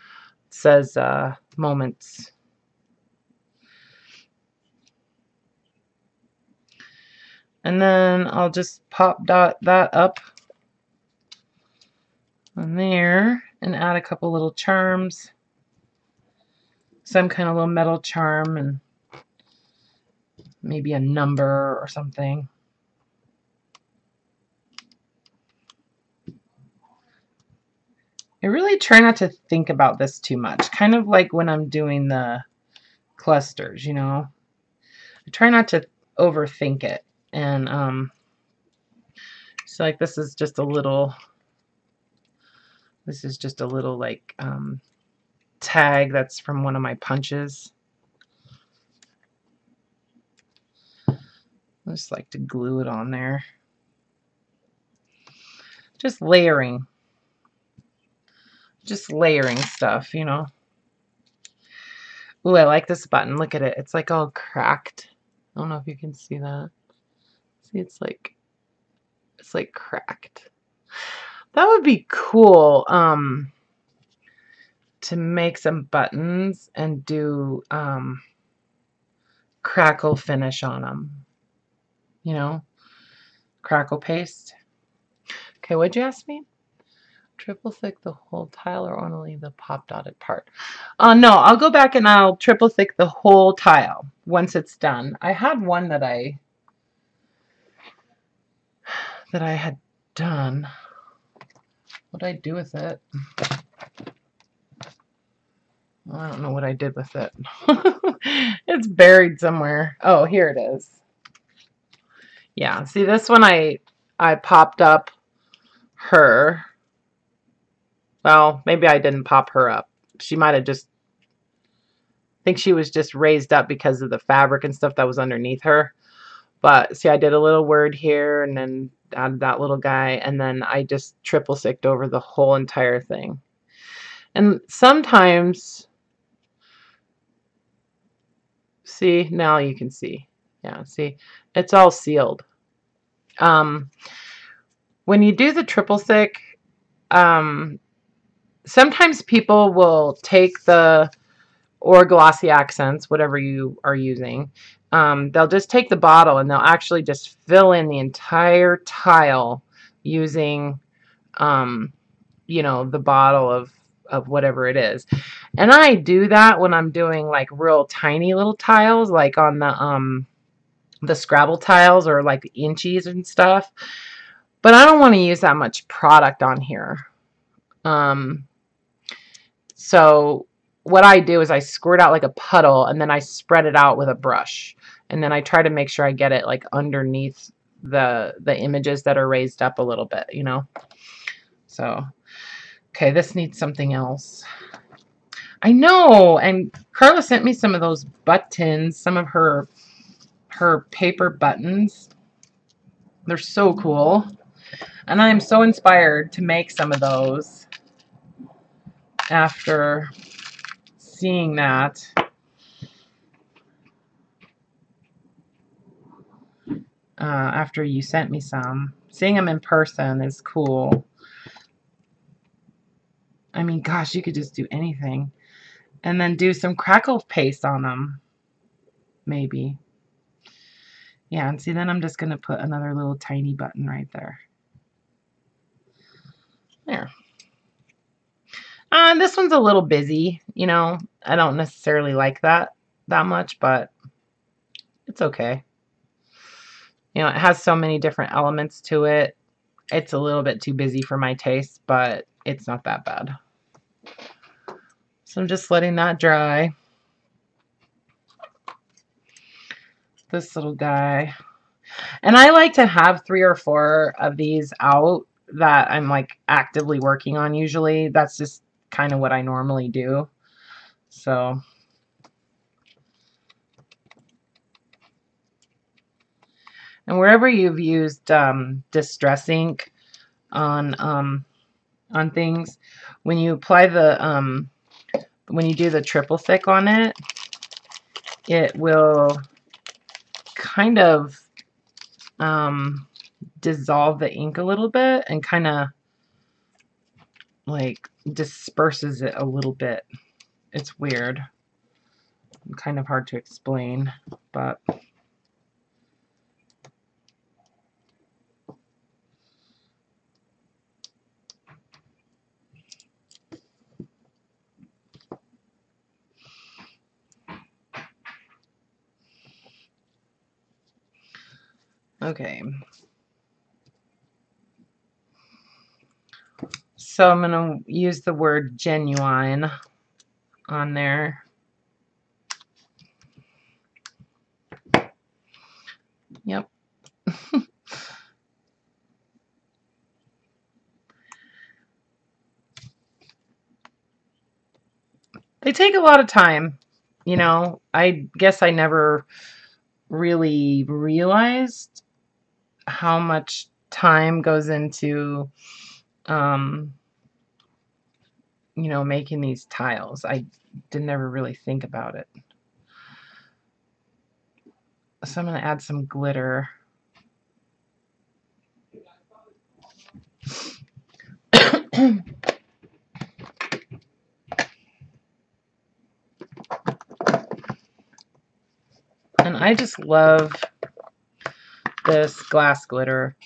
says moments. And then I'll just pop dot that up on there and add a couple little charms. Some kind of little metal charm and maybe a number or something. I really try not to think about this too much. Kind of like when I'm doing the clusters, you know. I try not to overthink it. And so like this is just a little like tag that's from one of my punches. I just like to glue it on there. Just layering. Just layering stuff, you know. Ooh, I like this button. Look at it. It's like all cracked. I don't know if you can see that. See, it's like cracked. That would be cool to make some buttons and do crackle finish on them. You know, crackle paste. Okay, what'd you ask me? Triple thick the whole tile or only the pop dotted part? No, I'll go back and I'll triple thick the whole tile once it's done. I had one that I had done. What did I do with it? I don't know what I did with it. It's buried somewhere. Oh, here it is. Yeah, see this one I popped up her. Well, maybe I didn't pop her up. She might have just, I think she was just raised up because of the fabric and stuff that was underneath her. But see, I did a little word here and then added that little guy, and then I just triple thicked over the whole entire thing. And sometimes, see, now you can see. Yeah, see, it's all sealed. When you do the triple thick, sometimes people will take the, or glossy accents, whatever you are using, they'll just take the bottle and they'll actually just fill in the entire tile using, you know, the bottle of whatever it is. And I do that when I'm doing like real tiny little tiles, like on the Scrabble tiles or like the inchies and stuff. But I don't want to use that much product on here. So what I do is I squirt out like a puddle and then I spread it out with a brush. And then I try to make sure I get it like underneath the images that are raised up a little bit, you know. So, okay, this needs something else. I know, and Karla sent me some of those buttons, some of her paper buttons. They're so cool. And I am so inspired to make some of those after seeing that. After you sent me some. Seeing them in person is cool. I mean, gosh, you could just do anything. And then do some crackle paste on them. Maybe. Yeah, and see, then I'm just going to put another little tiny button right there. There. This one's a little busy, you know. I don't necessarily like that much, but it's okay. You know, it has so many different elements to it. It's a little bit too busy for my taste, but it's not that bad. So I'm just letting that dry. This little guy. And I like to have 3 or 4 of these out that I'm like actively working on usually. That's just kind of what I normally do. So and wherever you've used distress ink on on things. When you apply the when you do the triple thick on it, it will kind of dissolve the ink a little bit and kind of like disperses it a little bit. It's weird. Kind of hard to explain, but okay. So I'm going to use the word genuine on there. Yep. They take a lot of time. You know, I guess I never really realized how much time goes into, you know, making these tiles. I did never really think about it. So I'm going to add some glitter. And I just love this glass glitter.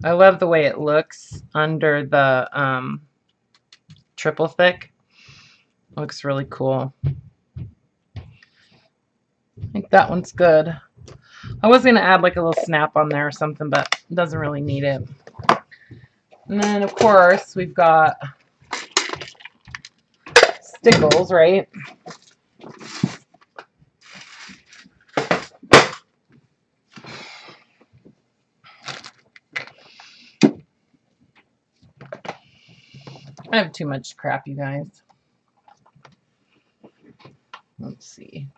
I love the way it looks under the triple thick. Looks really cool. I think that one's good. I was going to add like a little snap on there or something, but it doesn't really need it. And then, of course, we've got stickles, right? I have too much crap, you guys. Let's see.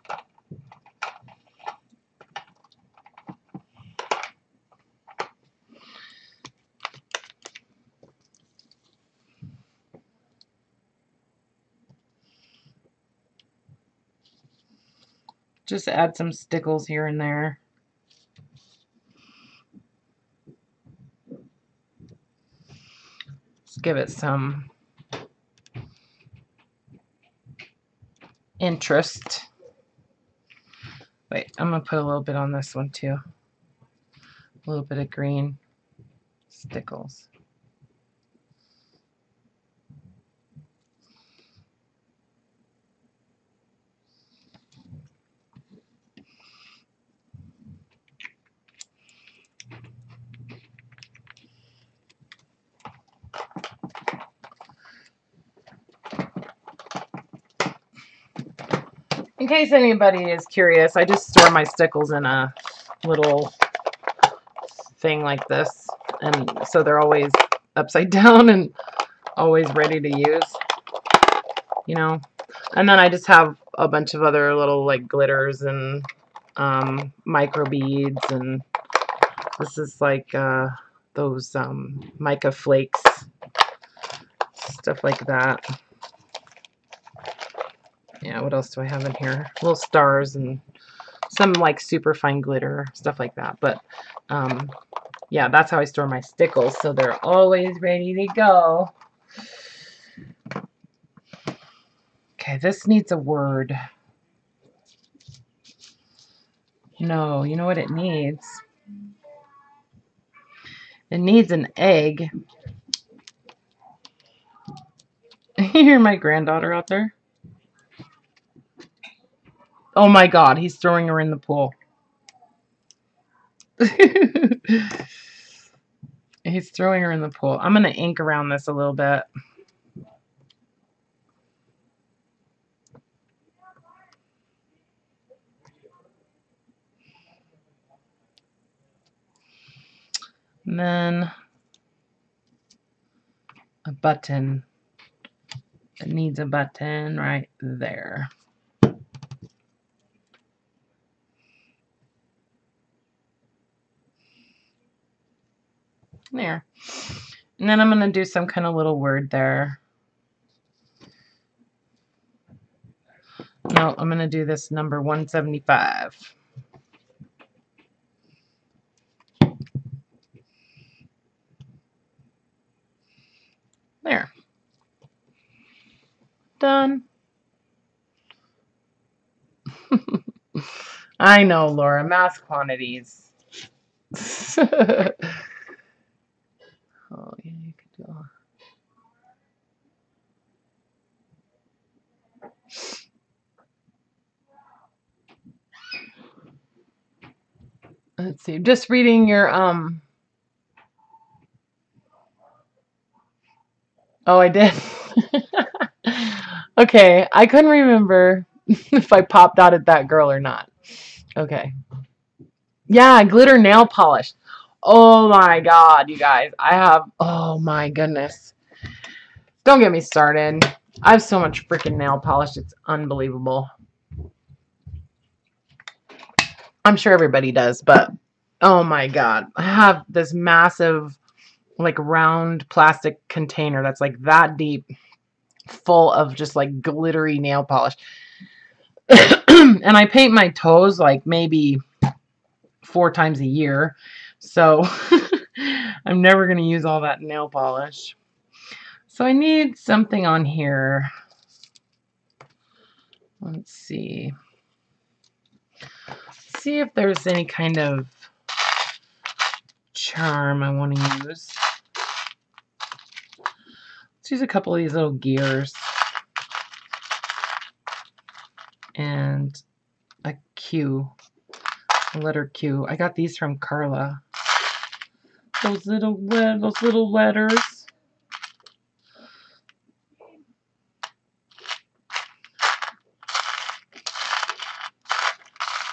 Just add some stickles here and there. Just give it some interest. Wait, I'm going to put a little bit on this one too. A little bit of green stickles. In case anybody is curious, I just store my stickles in a little thing like this, and so they're always upside down and always ready to use, you know. And then I just have a bunch of other little like glitters and micro beads, and this is like those mica flakes, stuff like that. Yeah, what else do I have in here? Little stars and some like super fine glitter, stuff like that. But yeah, that's how I store my stickles, so they're always ready to go. Okay, this needs a word. No, you know what it needs? It needs an egg. You hear my granddaughter out there? Oh my god, he's throwing her in the pool. He's throwing her in the pool. I'm going to ink around this a little bit. And then a button. It needs a button right there. There. And then I'm going to do some kind of little word there. No, I'm going to do this number 175. There. Done. I know, Laura, mass quantities. Oh, yeah, you could do all. Let's see. Just reading your Oh, I did. Okay, I couldn't remember if I popped out at that girl or not. Okay. Yeah, glitter nail polish. Oh my God, you guys. I have, oh my goodness. Don't get me started. I have so much freaking nail polish. It's unbelievable. I'm sure everybody does, but oh my God. I have this massive, like, round plastic container that's like that deep, full of just like glittery nail polish. And I paint my toes like maybe 4 times a year. So I'm never going to use all that nail polish. So I need something on here. Let's see. See if there's any kind of charm I want to use. Let's use a couple of these little gears. And a Q. A letter Q. I got these from Karla. Those little letters.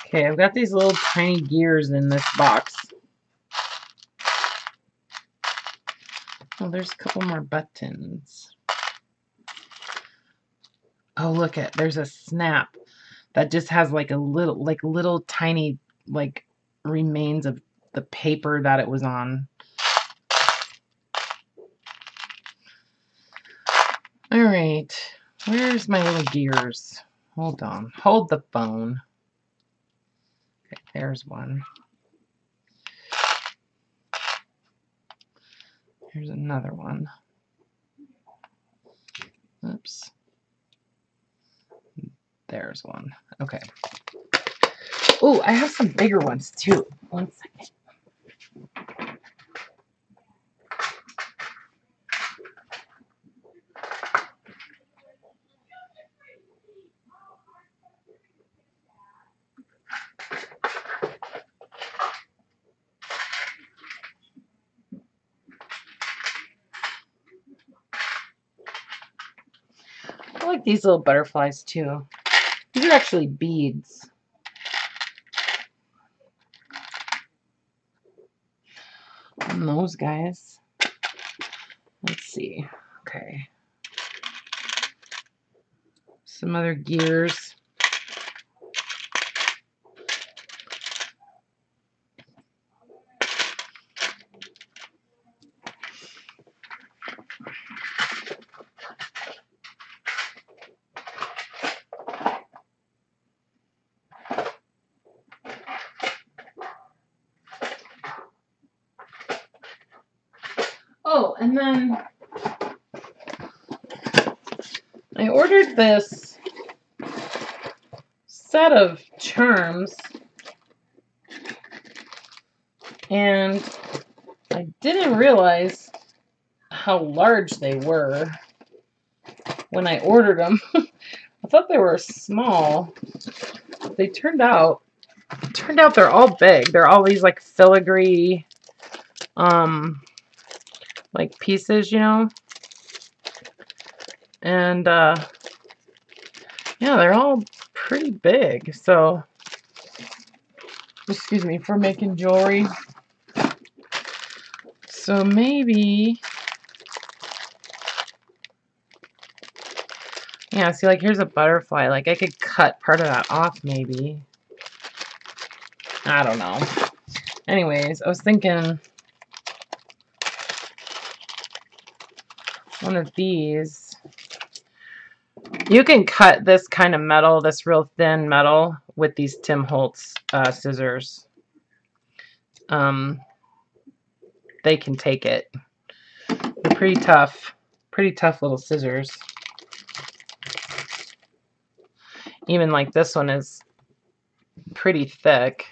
Okay, I've got these little tiny gears in this box. Oh, there's a couple more buttons. Oh, look at, there's a snap that just has like a little tiny like remains of the paper that it was on. All right, where's my little gears? Hold on, hold the phone. Okay, there's one. Here's another one. Oops. There's one. Okay. Oh, I have some bigger ones too. 1 second. I like these little butterflies too. These are actually beads. And those guys. Let's see. Okay. Some other gears. Oh, and then I ordered this set of charms, and I didn't realize how large they were when I ordered them. I thought they were small. They turned out they're all big. They're all these like filigree like pieces, you know. And yeah, they're all pretty big. So excuse me, for making jewelry. So maybe, yeah, see, like here's a butterfly. Like I could cut part of that off maybe. I don't know. Anyways, I was thinking one of these. You can cut this kind of metal, this real thin metal, with these Tim Holtz scissors. They can take it. They're pretty tough little scissors. Even like this one is pretty thick.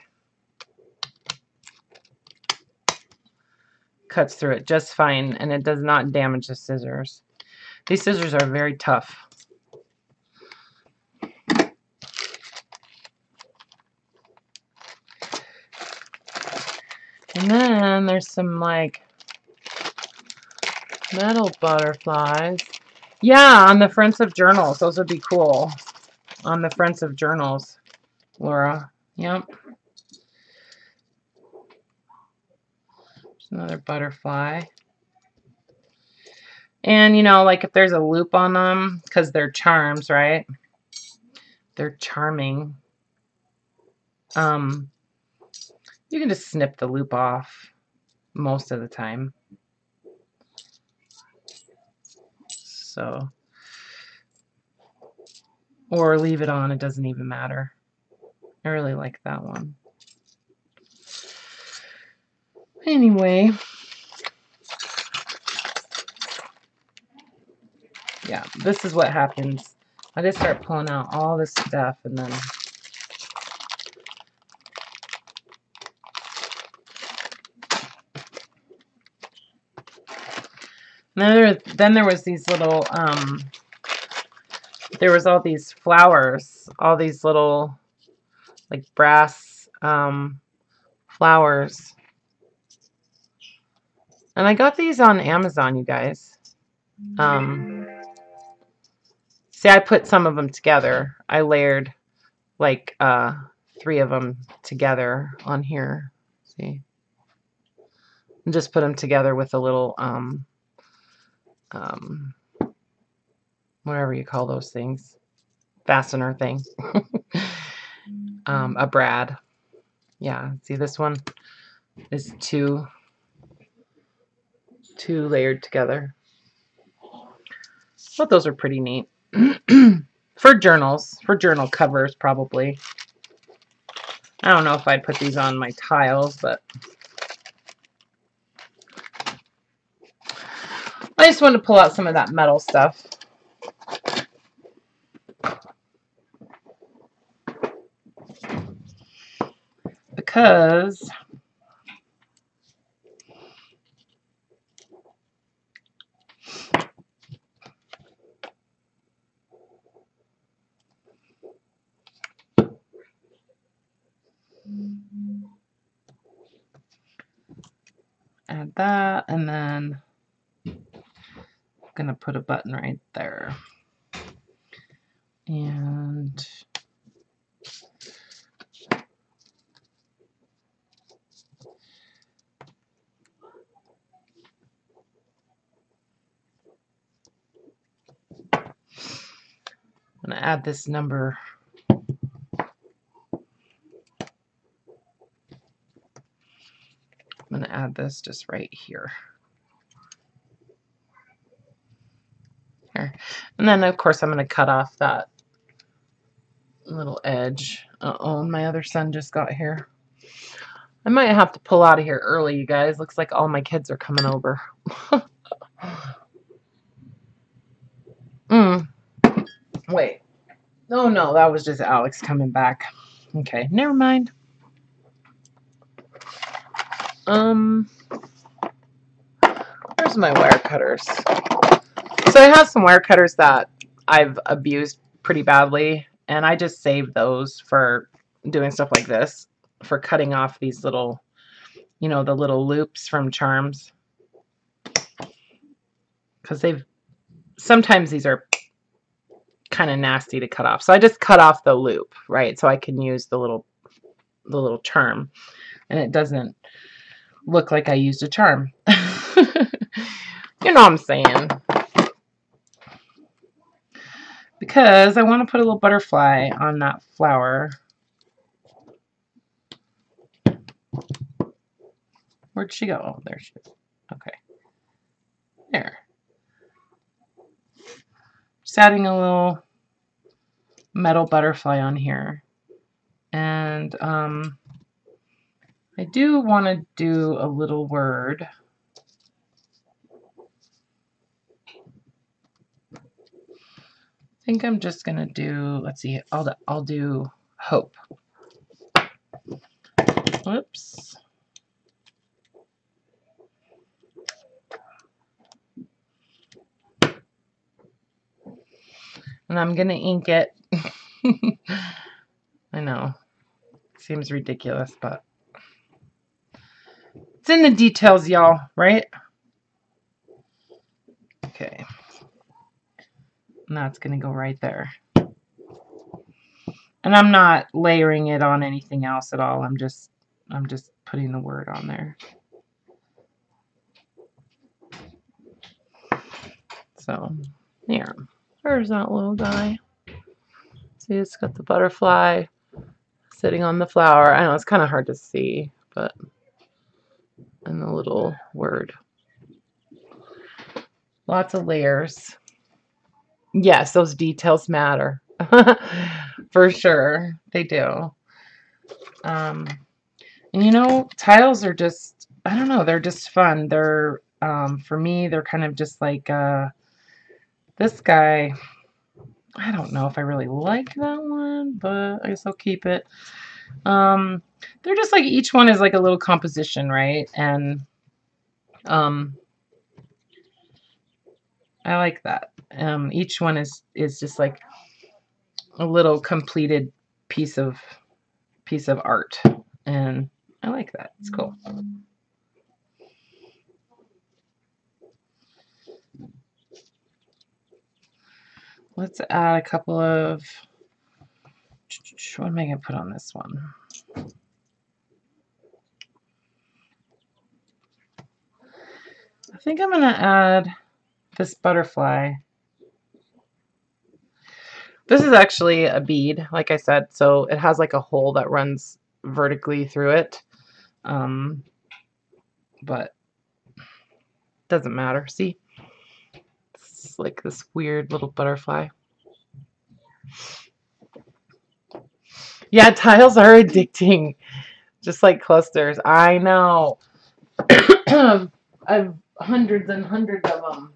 Cuts through it just fine, and it does not damage the scissors. These scissors are very tough. And then there's some like metal butterflies. Yeah, on the fronts of journals. Those would be cool. On the fronts of journals, Laura. Yep. There's another butterfly. And, you know, like if there's a loop on them, because they're charms, right? They're charming. You can just snip the loop off most of the time. So, or leave it on, it doesn't even matter. I really like that one. Anyway, yeah, this is what happens. I just start pulling out all this stuff, and then there was these little there was all these flowers, all these little like brass flowers, and I got these on Amazon, you guys. See, I put some of them together. I layered like 3 of them together on here. See, and just put them together with a little whatever you call those things, fastener thing. A brad. Yeah, see, this one is two layered together. But those are pretty neat. For journals, for journal covers probably. I don't know if I'd put these on my tiles, but I just wanted to pull out some of that metal stuff. Because add that, and then I'm gonna put a button right there. And I'm gonna add this number. I'm gonna add this just right here. Here. And then of course I'm gonna cut off that little edge. Uh-oh, my other son just got here. I might have to pull out of here early, you guys. Looks like all my kids are coming over. Wait. Oh no, that was just Alex coming back. Okay, never mind. Where's my wire cutters? So I have some wire cutters that I've abused pretty badly, and I just saved those for doing stuff like this, for cutting off these little, you know, the little loops from charms. Because sometimes these are kind of nasty to cut off. So I just cut off the loop, right? So I can use the little charm, and it doesn't look like I used a charm. You know what I'm saying? Because I want to put a little butterfly on that flower. Where'd she go? Oh, there she is. Okay. There. Just adding a little metal butterfly on here. And I do want to do a little word. I think I'm just going to do, let's see, I'll do hope. Whoops. And I'm going to ink it. I know. Seems ridiculous, but it's in the details, y'all, right? Okay. And that's going to go right there. And I'm not layering it on anything else at all. I'm just putting the word on there. So, there. There's that little guy. See, it's got the butterfly sitting on the flower. I know it's kind of hard to see, but and the little word. Lots of layers. Yes, those details matter. For sure. They do. And you know, tiles are just, I don't know, they're just fun. They're, for me, they're kind of just like, this guy, I don't know if I really like that one, but I guess I'll keep it. They're just like, each one is like a little composition, right? And I like that. Each one is just like a little completed piece of art, and I like that. It's cool. Let's add a couple of, what am I going to put on this one? I think I'm going to add this butterfly. This is actually a bead, like I said, so it has like a hole that runs vertically through it. But doesn't matter. See? It's like this weird little butterfly. Yeah, tiles are addicting. Just like clusters. I know. I've hundreds and hundreds of them.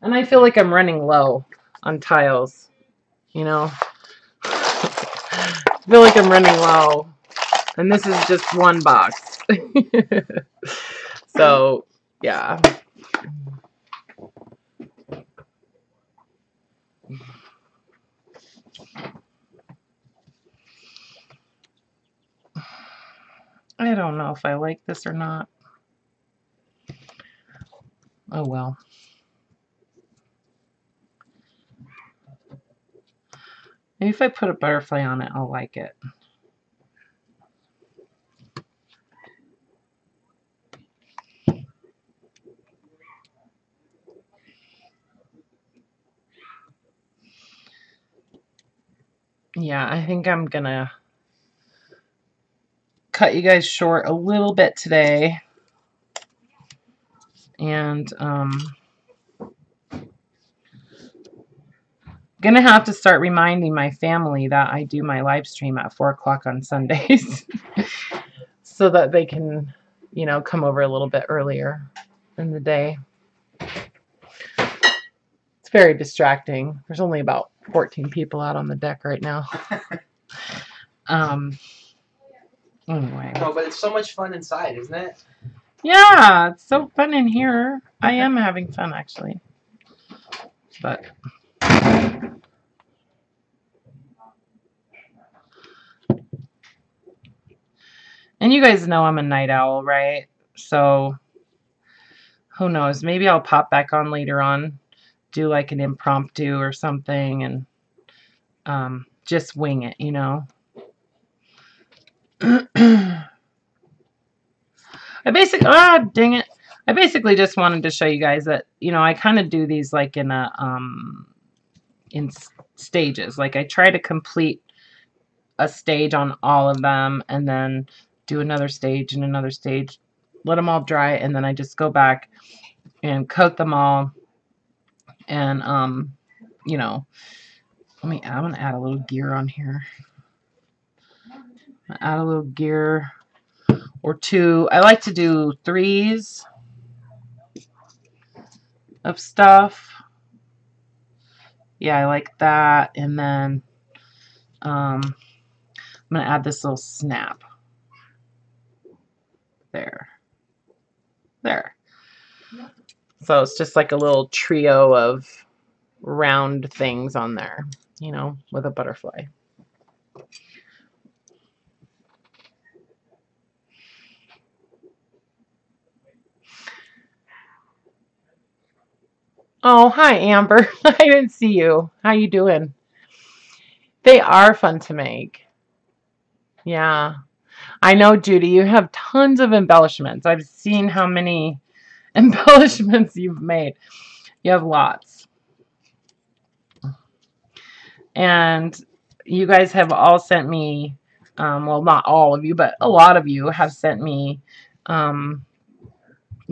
And I feel like I'm running low on tiles. You know? I feel like I'm running low. And this is just one box. So, yeah. I don't know if I like this or not. Oh well. Maybe if I put a butterfly on it, I'll like it. Yeah, I think I'm gonna cut you guys short a little bit today. And gonna have to start reminding my family that I do my live stream at 4 o'clock on Sundays so that they can, you know, come over a little bit earlier in the day. It's very distracting. There's only about 14 people out on the deck right now. Anyway. No, but it's so much fun inside, isn't it? Yeah, it's so fun in here. I am having fun, actually. But and you guys know I'm a night owl, right? So who knows? Maybe I'll pop back on later on, do like an impromptu or something, and just wing it, you know. Dang it. I basically just wanted to show you guys that, you know, I kind of do these like in a in stages. Like I try to complete a stage on all of them and then do another stage and another stage, let them all dry, and then I just go back and coat them all and you know, I'm gonna add a little gear on here. Add a little gear or two. I like to do 3s of stuff. Yeah, I like that. And then I'm gonna add this little snap. There. So it's just like a little trio of round things on there, you know, with a butterfly. Oh, hi, Amber. I didn't see you. How you doing? They are fun to make. Yeah. I know, Judy, you have tons of embellishments. I've seen how many embellishments you've made. You have lots. And you guys have all sent me, well, not all of you, but a lot of you have sent me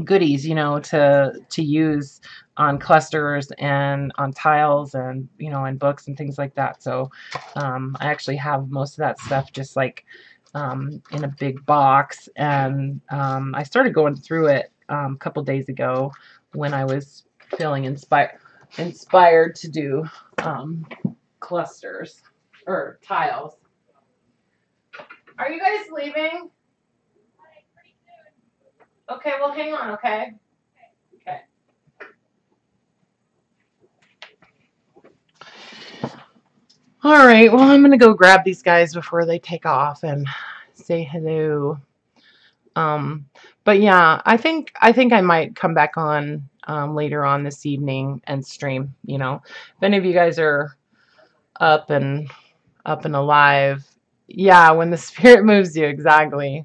goodies, you know, to use on clusters and on tiles and, you know, in books and things like that. So I actually have most of that stuff just like in a big box. And I started going through it a couple days ago when I was feeling inspired to do clusters or tiles. Are you guys leaving? Okay, well, hang on, okay? Okay. All right, well, I'm going to go grab these guys before they take off and say hello. But yeah, I think I might come back on later on this evening and stream, you know. If any of you guys are up and alive, yeah, when the spirit moves you, exactly.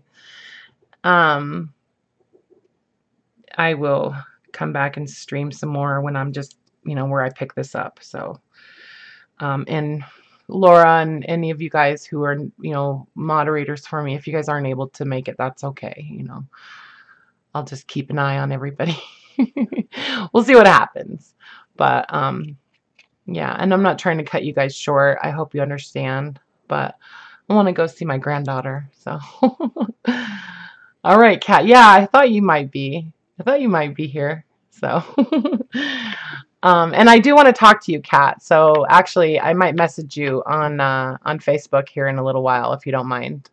I will come back and stream some more when I'm just, you know, where I pick this up. So, and Laura and any of you guys who are, you know, moderators for me, if you guys aren't able to make it, that's okay. You know, I'll just keep an eye on everybody. We'll see what happens. But yeah, and I'm not trying to cut you guys short. I hope you understand. But I want to go see my granddaughter. So, all right, Kat. Yeah, I thought you might be. I thought you might be here. So, and I do want to talk to you, Kat. So actually, I might message you on Facebook here in a little while if you don't mind.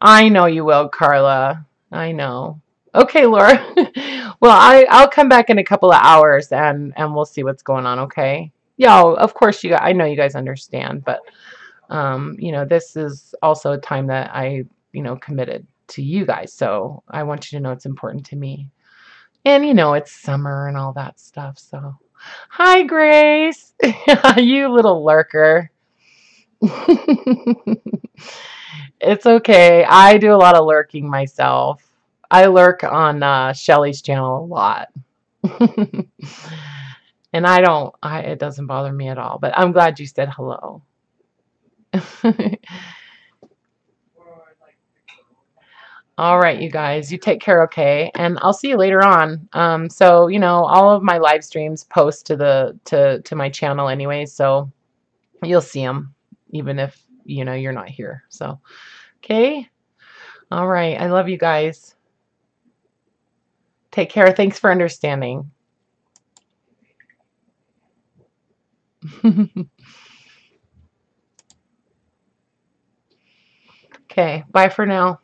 I know you will, Karla. I know. Okay, Laura. Well, I'll come back in a couple of hours and we'll see what's going on. Okay. Yeah, of course I know you guys understand, but you know, this is also a time that I, you know, committed to you guys. So I want you to know it's important to me. And you know, it's summer and all that stuff. So hi, Grace. You little lurker. It's okay. I do a lot of lurking myself. I lurk on Shelly's channel a lot. And it doesn't bother me at all, but I'm glad you said hello. All right, you guys, you take care, okay? And I'll see you later on. So, you know, all of my live streams post to my channel anyway, so you'll see them even if, you know, you're not here. So, okay? All right. I love you guys. Take care. Thanks for understanding. Okay. Bye for now.